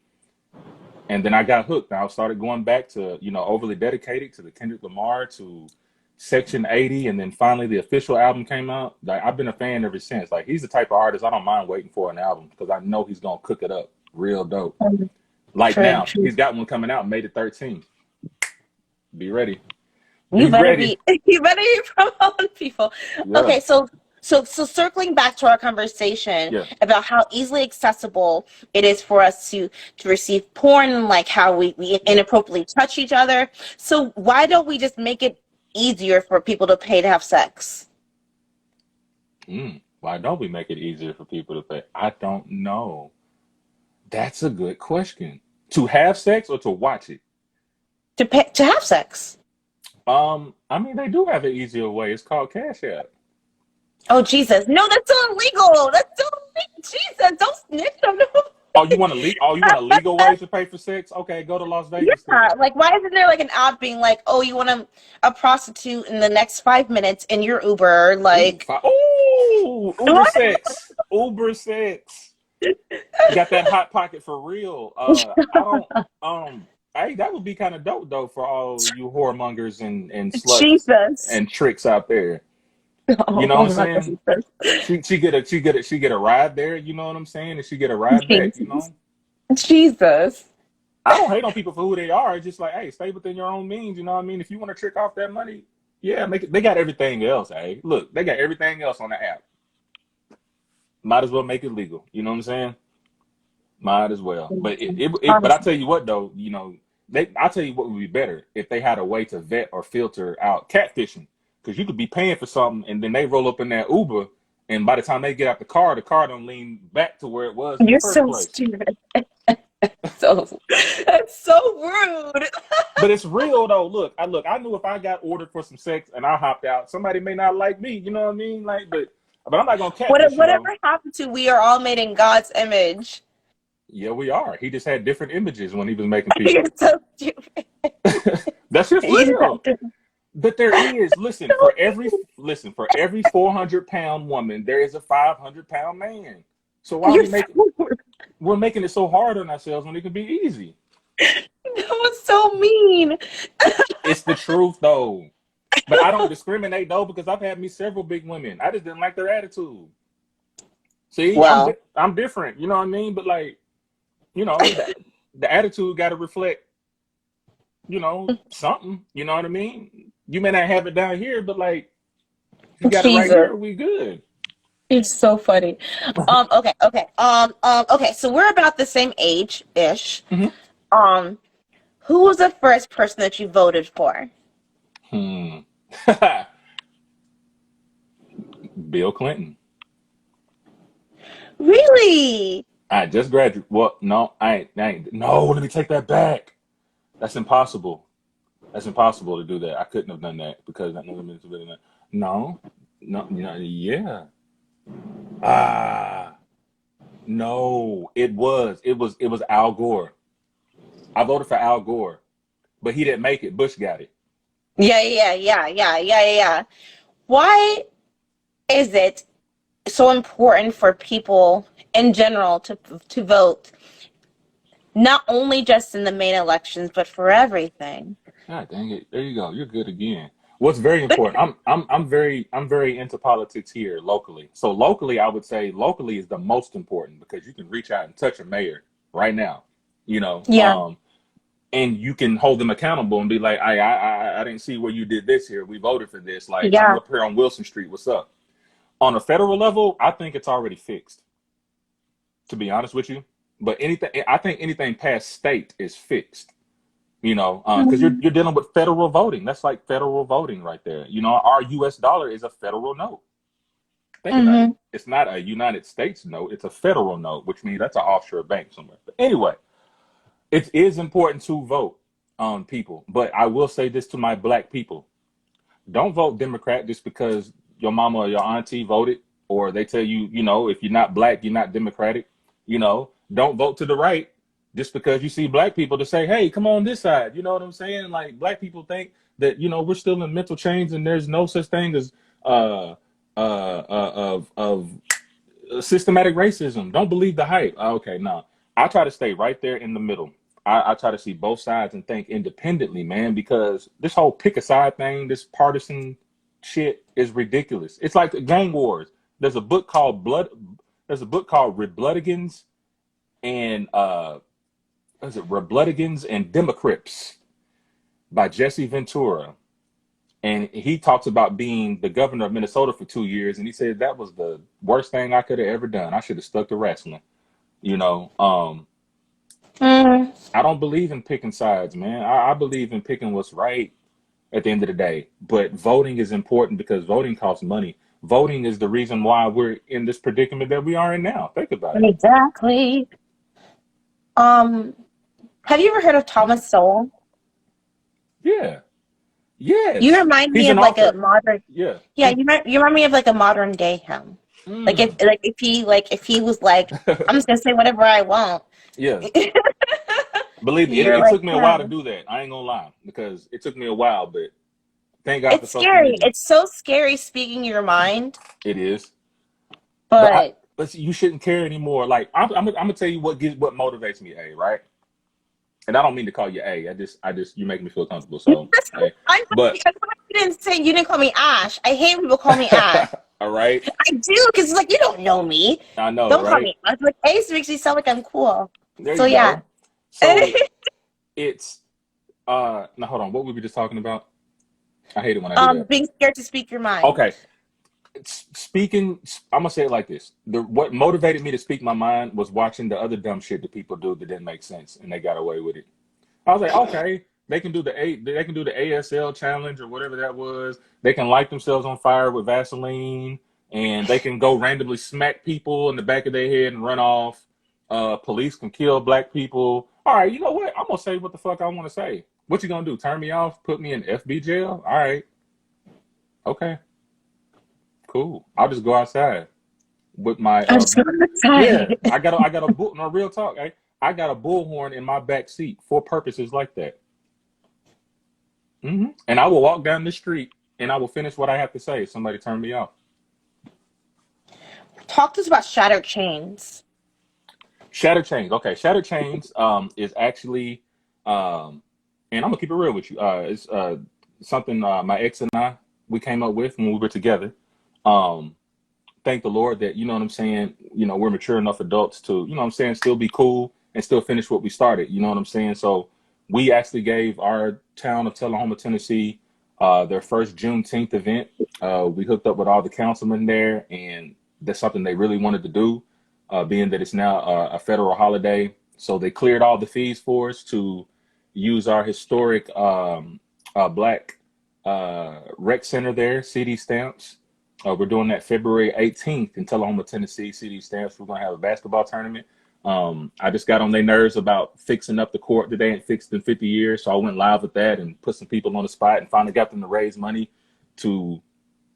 And then I got hooked. And I started going back to, Overly Dedicated, to the Kendrick Lamar, to Section 80. And then finally the official album came out. Like, I've been a fan ever since. Like, he's the type of artist I don't mind waiting for an album because I know he's going to cook it up real dope. Like True, now, true. he's got one coming out May the 13th. Be ready. You Be better ready. you better be promoting people. Yeah. Okay, so circling back to our conversation Yeah. about how easily accessible it is for us to receive porn and like how we inappropriately touch each other. So why don't we just make it easier for people to pay to have sex? Why don't we make it easier for people to pay? I don't know. That's a good question. To have sex or to watch it? To have sex. I mean, they do have an easier way. It's called Cash App. Oh Jesus. No, that's so illegal. That's so illegal. Jesus, don't snitch on them. Oh, you want a legal way to pay for sex? Okay, go to Las Vegas Yeah, then. like why isn't there like an app being like, oh, you want a prostitute in the next 5 minutes in your Uber? Like, Uber sex. Uber sex. Got that hot pocket for real. I don't hey, that would be kind of dope though for all you whoremongers and sluts Jesus. and tricks out there. You know what I'm saying? She get a ride there, you know what I'm saying? And she get a ride back, Jesus. I don't hate on people for who they are. It's just like, hey, stay within your own means, you know what I mean? If you want to trick off that money, yeah, make it. They got everything else, hey. Look, they got everything else on the app. Might as well make it legal. You know what I'm saying? Might as well. But but I tell you what though, I'll tell you what would be better if they had a way to vet or filter out catfishing. Because you could be paying for something and then they roll up in that Uber, and by the time they get out the car don't lean back to where it was in the You're first so place. stupid. That's so rude. But it's real though. Look, I knew if I got ordered for some sex and I hopped out, somebody may not like me. You know what I mean? Like, but I'm not gonna catfish you. Whatever happened to we are all made in God's image. Yeah, we are. He just had different images when he was making people. You're so stupid. That's just real. But there is, listen, for every 400-pound woman, there is a 500-pound man. So why we're making it so hard on ourselves when it can be easy? That was so mean. It's the truth though. But I don't discriminate though, because I've had me several big women. I just didn't like their attitude. See, well, I'm different, you know what I mean? But like, the attitude got to reflect, something, you know what I mean? You may not have it down here, but like, you got it right here, we good. It's so funny. Okay. Okay. So we're about the same age-ish. Mm-hmm. Who was the first person that you voted for? Bill Clinton. Really? I just graduated. Well, no, I ain't. No, let me take that back. That's impossible. That's impossible to do that. I couldn't have done that because no, yeah. No, it was Al Gore. I voted for Al Gore, but he didn't make it. Bush got it. Yeah. Why is it so important for people in general to vote, not only just in the main elections, but for everything? God dang it! There you go. You're good again. What's very important? I'm very into politics here locally. So locally, I would say locally is the most important because you can reach out and touch a mayor right now. Yeah. And you can hold them accountable and be like, I didn't see where you did this here. We voted for this. Like, yeah. I'm up here on Wilson Street. What's up? On a federal level, I think it's already fixed, to be honest with you. But I think anything past state is fixed, because you're dealing with federal voting. That's like federal voting right there. Our U.S. dollar is a federal note. Think about it. It's not a United States note. It's a federal note, which means that's an offshore bank somewhere. But anyway, it is important to vote on people. But I will say this to my black people. Don't vote Democrat just because your mama or your auntie voted, or they tell you, if you're not black, you're not Democratic. Don't vote to the right just because you see black people to say, hey, come on this side. You know what I'm saying? Like, black people think that, you know, we're still in mental chains and there's no such thing as of systematic racism. Don't believe the hype. Okay, no. I try to stay right there in the middle. I try to see both sides and think independently, man, because this whole pick a side thing, this partisan shit is ridiculous. It's like the gang wars. There's a book called Rebloodicans and what is it, Rebloodicans and Democrips by Jesse Ventura. And he talks about being the governor of Minnesota for 2 years, and he said that was the worst thing I could have ever done. I should have stuck to wrestling. You know, I don't believe in picking sides, man. I believe in picking what's right at the end of the day. But voting is important because voting costs money. Voting is the reason why we're in this predicament that we are in now. Think about it. Exactly. Have you ever heard of Thomas Sowell? Yeah. You Yes. remind He's me an of like a author. modern, Yeah. yeah. You remind me of like a modern day him. Mm. If he was like, I'm just gonna say whatever I want. Yeah. Believe me, You're it like took me a while to him. do that. I ain't gonna lie, because it took me a while, but thank God for It's social scary. media. It's so scary speaking your mind, It is. but But see, you shouldn't care anymore. Like I'm gonna tell you what motivates me, A, right? And I don't mean to call you A. I just you make me feel comfortable. So, hey, I'm but glad you didn't call me Ash. I hate when people call me Ash. all right, I do because it's like you don't know me. I know, Don't call right? me Ash. Like Ace makes me sound like I'm cool. There So you yeah. go. So it's now hold on. What were we just talking about? I hate it when I do that. Being scared to speak your mind. Okay, speaking, I'm gonna say it like this: what motivated me to speak my mind was watching the other dumb shit that people do that didn't make sense, and they got away with it. I was like, okay, they can do the ASL challenge or whatever that was. They can light themselves on fire with Vaseline, and they can go randomly smack people in the back of their head and run off. Police can kill black people. All right, you know what? I'm gonna say what the fuck I want to say. What you gonna do? Turn me off? Put me in FB jail? All right, okay, cool. I'll just go outside with my I'm so yeah. excited. I got a bull. No, real talk. I got a bullhorn in my back seat for purposes like that. And I will walk down the street and I will finish what I have to say if somebody turn me off. Talk to us about shattered chains. Shatter Chains. Okay, Shatter Chains is actually and I'm gonna keep it real with you. It's something my ex and I we came up with when we were together. Um Thank the Lord that, you know what I'm saying, you know, we're mature enough adults to, you know what I'm saying, still be cool and still finish what we started. You know what I'm saying? So we actually gave our town of Tullahoma, Tennessee, their first Juneteenth event. We hooked up with all the councilmen there, and that's something they really wanted to do, being that it's now a federal holiday. So they cleared all the fees for us to use our historic black rec center there, CD Stamps. We're doing that February 18th in Tullahoma, Tennessee. CD Stamps. We're going to have a basketball tournament. I just got on their nerves about fixing up the court that they ain't fixed in 50 years. So I went live with that and put some people on the spot and finally got them to raise money to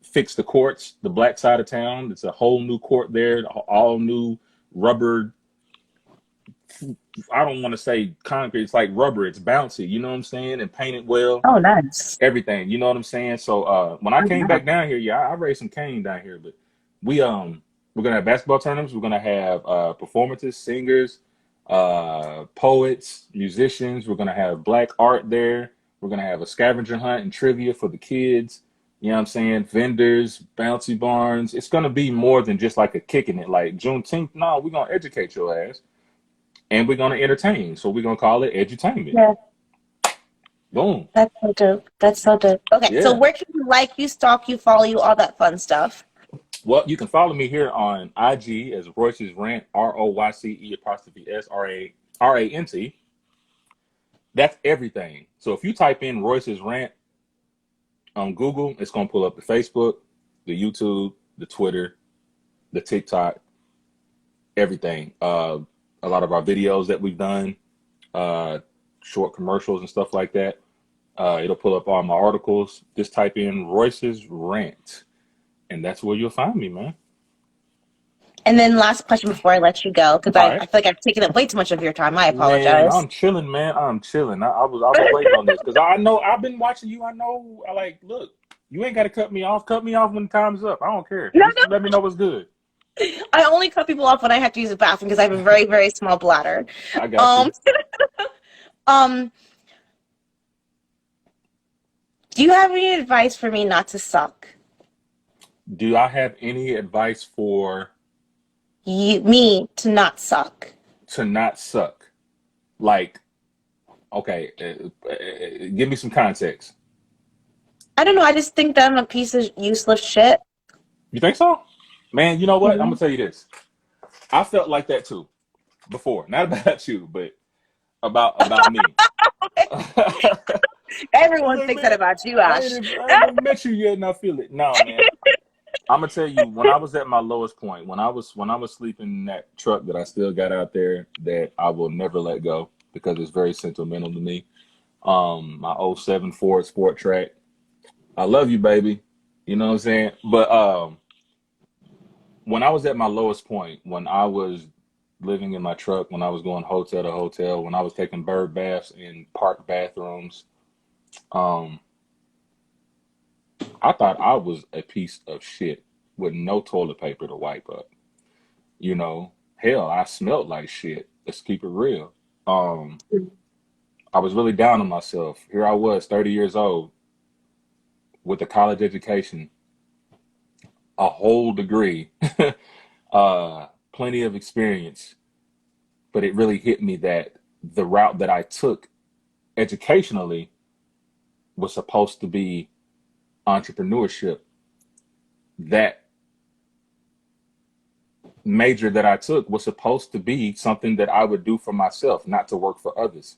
fix the courts, the black side of town. It's a whole new court there, all new rubber. I don't want to say concrete. It's like rubber. It's bouncy. You know what I'm saying? And painted well. Oh, nice. Everything. You know what I'm saying? So when I came back down here, yeah, I raised some cane down here, but we we're gonna have basketball tournaments. We're gonna have performances, singers, poets, musicians. We're gonna have black art there. We're gonna have a scavenger hunt and trivia for the kids. You know what I'm saying? Vendors, bouncy barns. It's gonna be more than just like a kicking it. Like Juneteenth, no, we're gonna educate your ass and we're gonna entertain. So we're gonna call it edutainment. Yeah, Boom. that's so dope. That's so dope. Okay, so Yeah. where can you like you, stalk you, follow you, all that fun stuff? Well, you can follow me here on IG as Royce's Rant, ROYCE''RANT. That's everything. So if you type in Royce's Rant on Google, it's going to pull up the Facebook, the YouTube, the Twitter, the TikTok, everything. A lot of our videos that we've done, short commercials and stuff like that. It'll pull up all my articles. Just type in Royce's Rant, and that's where you'll find me, man. And then last question before I let you go, because All I right. feel like I've taken up way too much of your time. I Man, apologize. I'm chilling, man. I'm chilling. I was waiting on this because I know I've been watching you. I know. I like. Look, you ain't got to cut me off. Cut me off when time's up. I don't care. No, Just let me know what's good. no, I only cut people off when I have to use the bathroom because I have a very, very small bladder. I got Um, you. um, do you have any advice for me not to suck? Do I have any advice for Me to not suck. to not suck? Like, okay, give me some context. I don't know. I just think that I'm a piece of useless shit. You think so? Man, you know what? I'm Mhm. gonna tell you this. I felt like that too before. Not about you, but about me. Everyone Like, thinks that man, about you, Ash. I ain't even met you yet, and I feel it. No, man. I'm gonna tell you, when I was at my lowest point, when I was sleeping in that truck that I still got out there that I will never let go because it's very sentimental to me. My '07 Ford Sport Track. I love you, baby. You know what I'm saying? But when I was at my lowest point, when I was living in my truck, when I was going hotel to hotel, when I was taking bird baths in park bathrooms, um, I thought I was a piece of shit with no toilet paper to wipe up. You know, hell, I smelled like shit. Let's keep it real. Um, I was really down on myself. Here I was, 30 years old, with a college education, a whole degree, plenty of experience. But it really hit me that the route that I took educationally was supposed to be entrepreneurship. That major that I took was supposed to be something that I would do for myself, not to work for others.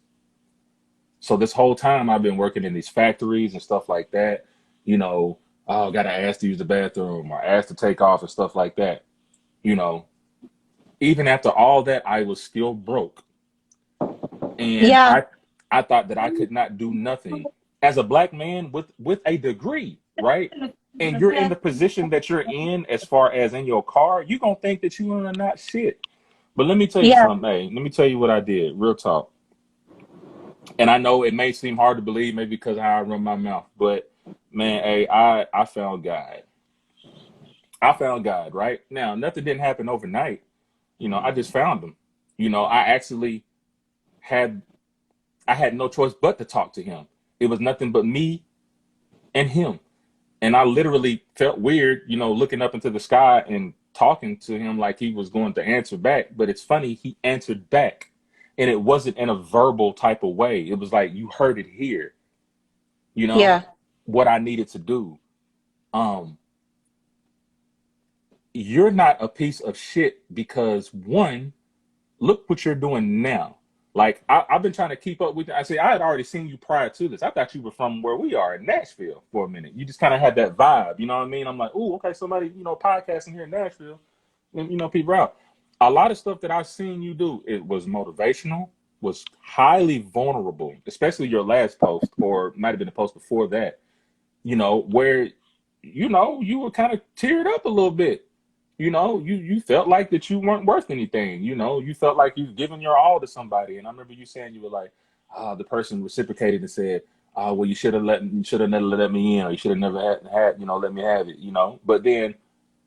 So this whole time I've been working in these factories and stuff like that, you know, oh, got to ask to use the bathroom or ask to take off and stuff like that. You know, even after all that, I was still broke. And Yeah, I thought that I could not do nothing as a black man with a degree, right? And you're in the position that you're in as far as in your car, you're gonna think that you are not shit. But let me tell you yeah, something, hey, let me tell you what I did, real talk. And I know it may seem hard to believe, maybe because of how I run my mouth, but man, hey, I found God. I found God, right? Now, nothing didn't happen overnight. You know, I just found him. You know, had I had no choice but to talk to him. It was nothing but me and him. And I literally felt weird, you know, looking up into the sky and talking to him like he was going to answer back. But it's funny, he answered back. And it wasn't in a verbal type of way. It was like you heard it here, you know, yeah, what I needed to do. Um, you're not a piece of shit because one, look what you're doing now. Like I've been trying to keep up with you. I say I had already seen you prior to this. I thought you were from where we are in Nashville for a minute. You just kind of had that vibe, you know what I mean? I'm like, oh, okay, somebody, you know, podcasting here in Nashville, and you know, people out. A lot of stuff that I've seen you do, it was motivational, was highly vulnerable, especially your last post, or might have been the post before that. You know, where you were kind of teared up a little bit. You felt like that you weren't worth anything. You felt like you've given your all to somebody. And I remember you saying, you were like, the person reciprocated and said, well, you should have never let me in, or you should have never had let me have it. But then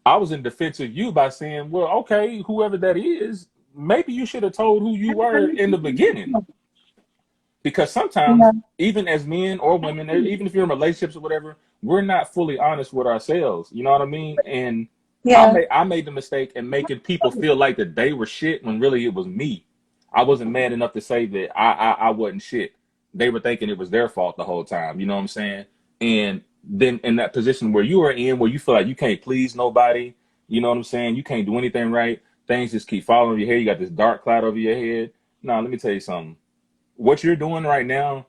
I was in defense of you by saying, well, okay, whoever that is, maybe you should have told who you were in the beginning. Because sometimes, yeah, even as men or women, even if you're in relationships or whatever, we're not fully honest with ourselves. You know what I mean? And yeah, I made the mistake in making people feel like that they were shit when really it was me. I wasn't mad enough to say that I wasn't shit. They were thinking it was their fault the whole time. You know what I'm saying? And then in that position where you are in, where you feel like you can't please nobody, you know what I'm saying? You can't do anything right. Things just keep falling over your head. You got this dark cloud over your head. No, let me tell you something. What you're doing right now,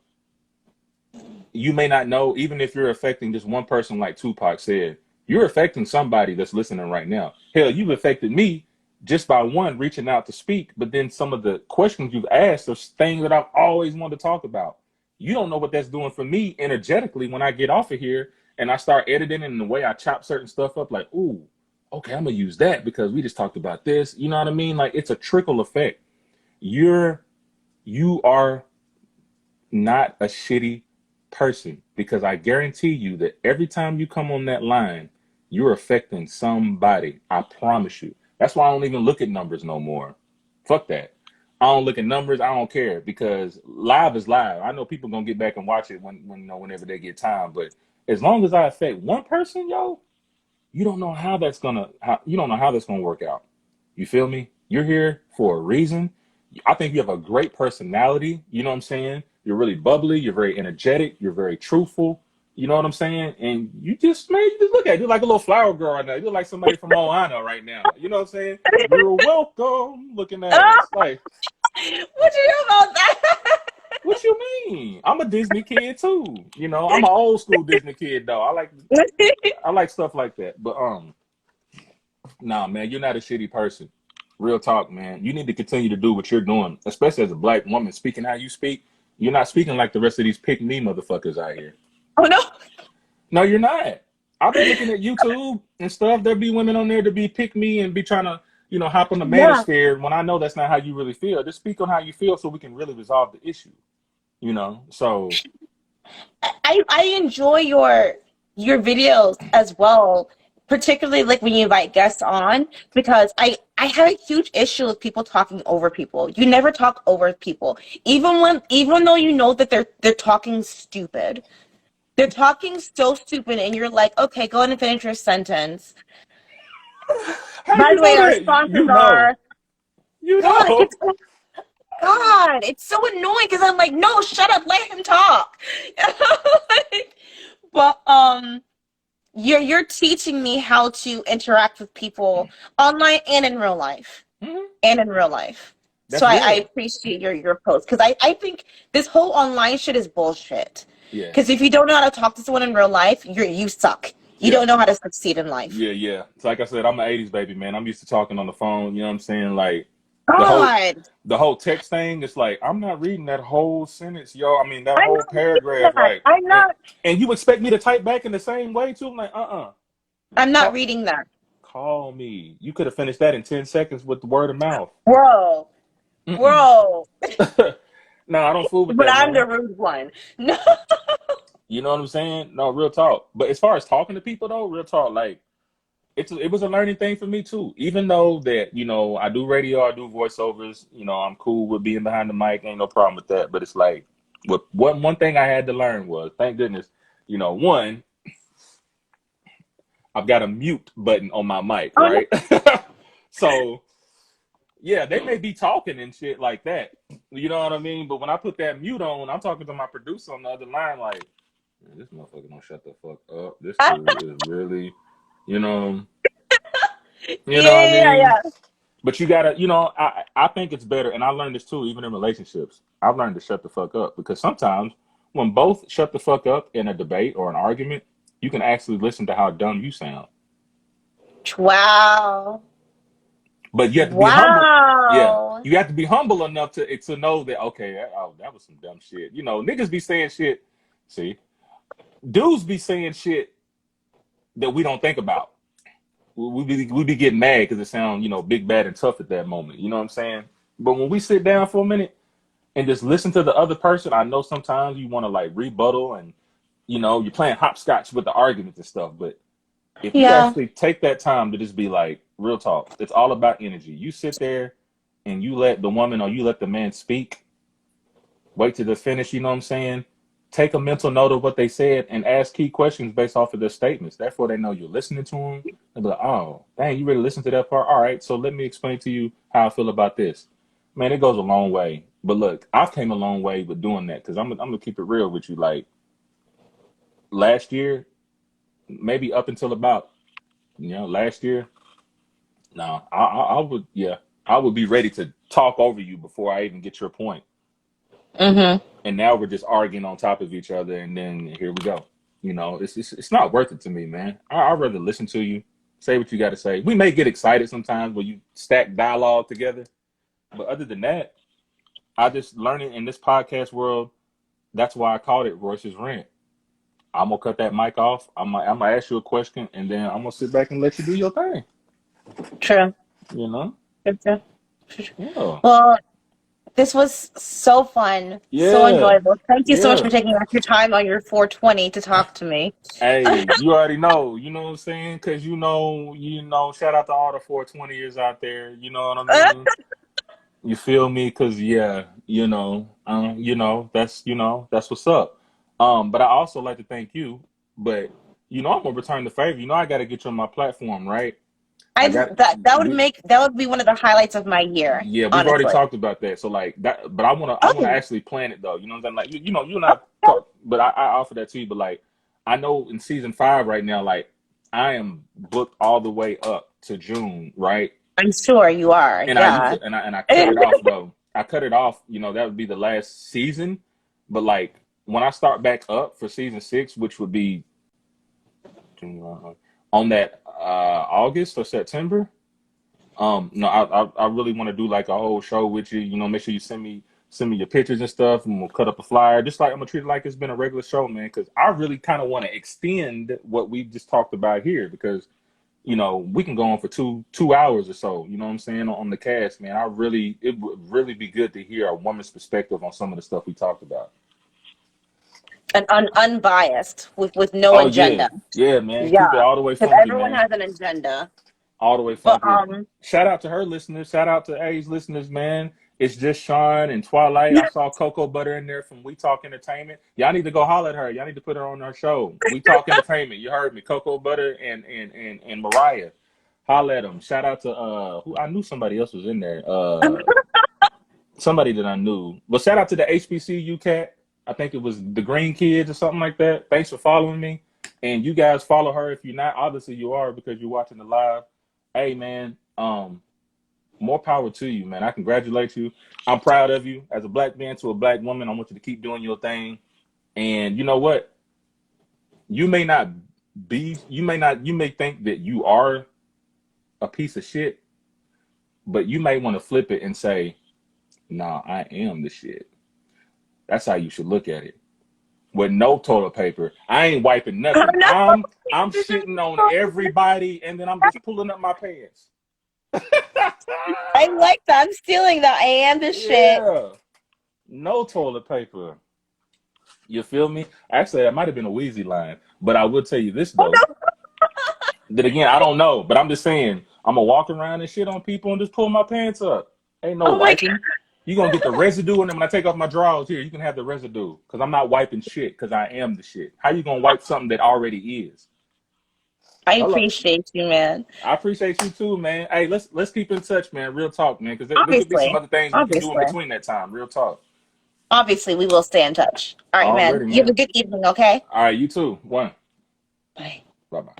you may not know, even if you're affecting just one person, like Tupac said, you're affecting somebody that's listening right now. Hell, you've affected me just by one reaching out to speak, but then some of the questions you've asked are things that I've always wanted to talk about. You don't know what that's doing for me energetically when I get off of here and I start editing and the way I chop certain stuff up, like, ooh, okay, I'm gonna use that because we just talked about this. You know what I mean? Like it's a trickle effect. You are not a shitty person because I guarantee you that every time you come on that line, you're affecting somebody. I promise you. That's why I don't even look at numbers no more. Fuck that. I don't look at numbers. I don't care because live is live. I know people gonna get back and watch it when you know whenever they get time. But as long as I affect one person, yo, you don't know how that's gonna you don't know how that's gonna work out. You feel me? You're here for a reason. I think you have a great personality. You know what I'm saying? You're really bubbly. You're very energetic. You're very truthful. You know what I'm saying? And you just, man, you just look at it. You're like a little flower girl right now. You're like somebody from Moana right now. You know what I'm saying? You're welcome looking at Oh, us. Like, what you know about that? what you mean? I'm a Disney kid too. You know, I'm an old school Disney kid though. I like stuff like that. But nah, man, you're not a shitty person. Real talk, man. You need to continue to do what you're doing, especially as a black woman speaking how you speak. You're not speaking like the rest of these pick me motherfuckers out here. Oh no. No, you're not. I'll be looking at YouTube and stuff. There'll be women on there to be pick me and be trying to, you know, hop on the Yeah. manosphere when I know that's not how you really feel. Just speak on how you feel so we can really resolve the issue. You know? So I enjoy your videos as well, particularly like when you invite guests on, because I have a huge issue with people talking over people. You never talk over people, even though you know that they're talking stupid. They're talking so stupid, and you're like, okay, go ahead and finish your sentence. how By you the way, know our that? sponsors You know. are You God. know. It's so annoying because I'm like, no, shut up, let him talk. Like, but you're teaching me how to interact with people online and in real life. Mhm. And in real life. So That's I real. appreciate your post because I think this whole online shit is bullshit. Yeah. Because if you don't know how to talk to someone in real life, you suck. You Yeah. don't know how to succeed in life. Yeah, yeah. It's like I said, I'm an '80s baby, man. I'm used to talking on the phone. You know what I'm saying? Like the whole, God, the whole text thing. It's like I'm not reading that whole sentence, yo. I mean that I'm whole not reading paragraph. that. Like, and you expect me to type back in the same way too? I'm like, I'm not call, reading that. call me. You could have finished that in 10 seconds with the word of mouth. Bro, Mm-mm. bro. No, I don't fool with But that, I'm man. the rude one. No. You know what I'm saying? No, real talk. But as far as talking to people, though, real talk, like. It was a learning thing for me too. Even though that, you know, I do radio, I do voiceovers, you know, I'm cool with being behind the mic, ain't no problem with that. But it's like what one thing I had to learn was, thank goodness, you know, one, I've got a mute button on my mic, Oh no. right? So yeah, they may be talking and shit like that. You know what I mean? But when I put that mute on, I'm talking to my producer on the other line, like, man, this motherfucker don't shut the fuck up. This dude is really, you know, you know what I mean? Yeah. But you gotta, you know, I think it's better, and I learned this too, even in relationships. I've learned to shut the fuck up because sometimes when both shut the fuck up in a debate or an argument, you can actually listen to how dumb you sound. Wow. But you have to be humble. Yeah, Wow. you have to be humble enough to know that okay, that was some dumb shit. You know, niggas be saying shit. See, dudes be saying shit that we don't think about. We be getting mad because it sounds, you know, big, bad, and tough at that moment. You know what I'm saying? But when we sit down for a minute and just listen to the other person, I know sometimes you want to like rebuttal and you know you're playing hopscotch with the arguments and stuff. But if you Yeah. actually take that time to just be like real talk, it's all about energy. You sit there and you let the woman or you let the man speak. Wait till they finish. You know what I'm saying? Take a mental note of what they said and ask key questions based off of their statements. Therefore, they know you're listening to them. They'll be like, "Oh, dang, you really listened to that part? All right, so let me explain to you how I feel about this." Man, it goes a long way. But look, I've came a long way with doing that because I'm gonna keep it real with you. Like last year, maybe up until about last year, no, I would I would be ready to talk over you before I even get your point. Mm-hmm. And now we're just arguing on top of each other, and then here we go. You know, it's not worth it to me, man. I'd rather listen to you, say what you got to say. We may get excited sometimes when you stack dialogue together, but other than that, I just learning in this podcast world. That's why I called it Royce's Rant. I'm gonna cut that mic off. I'm gonna ask you a question, and then I'm gonna sit back and let you do your thing. True. You know? True. Yeah. Well, this was so fun, so Yeah. enjoyable. Thank you so much Yeah. for taking out your time on your 420 to talk to me. Hey, you already know. You know what I'm saying? Because shout out to all the 420ers out there. You know what I mean? You feel me? Because yeah, that's what's up. But I also like to thank you. But I'm gonna return the favor. I got to get you on my platform, right? I I got we that would be one of the highlights of my year, Yeah, we've already honestly. talkt about that. So like that, but I wanna Oh, actually plan it though. You know what I'm saying? Like you and I okay. talk, but I offer that to you. But like I know in season 5 right now, like I am booked all the way up to June, right? I'm sure you are. And I Yeah. usually and I cut it off though. I cut it off. That would be the last season. But like when I start back up for season 6, which would be on that August or September. No, I really want to do like a whole show with you. Make sure you send me your pictures and stuff, and we'll cut up a flyer. Just like I'm gonna treat it like it's been a regular show, man. Because I really kind of want to extend what we just talked about here, because we can go on for two hours or so. You know what I'm saying on the cast, man. It would really be good to hear a woman's perspective on some of the stuff we talked about. And unbiased with no Oh yeah, agenda. yeah, man. Keep it Yeah. all the way Because funky, everyone man. has an agenda. All the way But funky. Shout out to her listeners. Shout out to A's listeners, man. It's just Sean and Twilight. I saw Cocoa Butter in there from We Talk Entertainment. Y'all need to go holler at her. Y'all need to put her on our show. We Talk Entertainment. You heard me. Cocoa Butter and Mariah. Holler at them. Shout out to who I knew somebody else was in there. Somebody that I knew. But shout out to the HBCU cat. I think it was the Green Kids or something like that. Thanks for following me. And you guys follow her. If you're not, obviously you are because you're watching the live. Hey man, more power to you, man. I congratulate you. I'm proud of you. As a black man to a black woman, I want you to keep doing your thing. And you know what? You may not you may think that you are a piece of shit, but you may want to flip it and say, nah, I am the shit. That's how you should look at it. With no toilet paper. I ain't wiping oh, nothing. no. I'm shitting on everybody and then I'm just pulling up my pants. I like that. I'm stealing that. I am the shit. Yeah. No toilet paper. You feel me? Actually, that might have been a Wheezy line. But I will tell you this Oh, though. no. That again, I don't know. But I'm just saying, I'm gonna walk around and shit on people and just pull my pants up. Ain't no Oh my God. wiping. You're gonna get the residue, and then when I take off my drawers here, you can have the residue. Because I'm not wiping shit, because I am the shit. How you gonna wipe something that already is? I Hello. appreciate you, man. I appreciate you too, man. Hey, let's keep in touch, man. Real talk, man. Because there could be some Obviously. other things we can do in Obviously. between that time. Real talk. Obviously, we will stay in touch. All right, man. Already, You have man. a good evening, okay? All right, you too. One. Bye. Bye bye.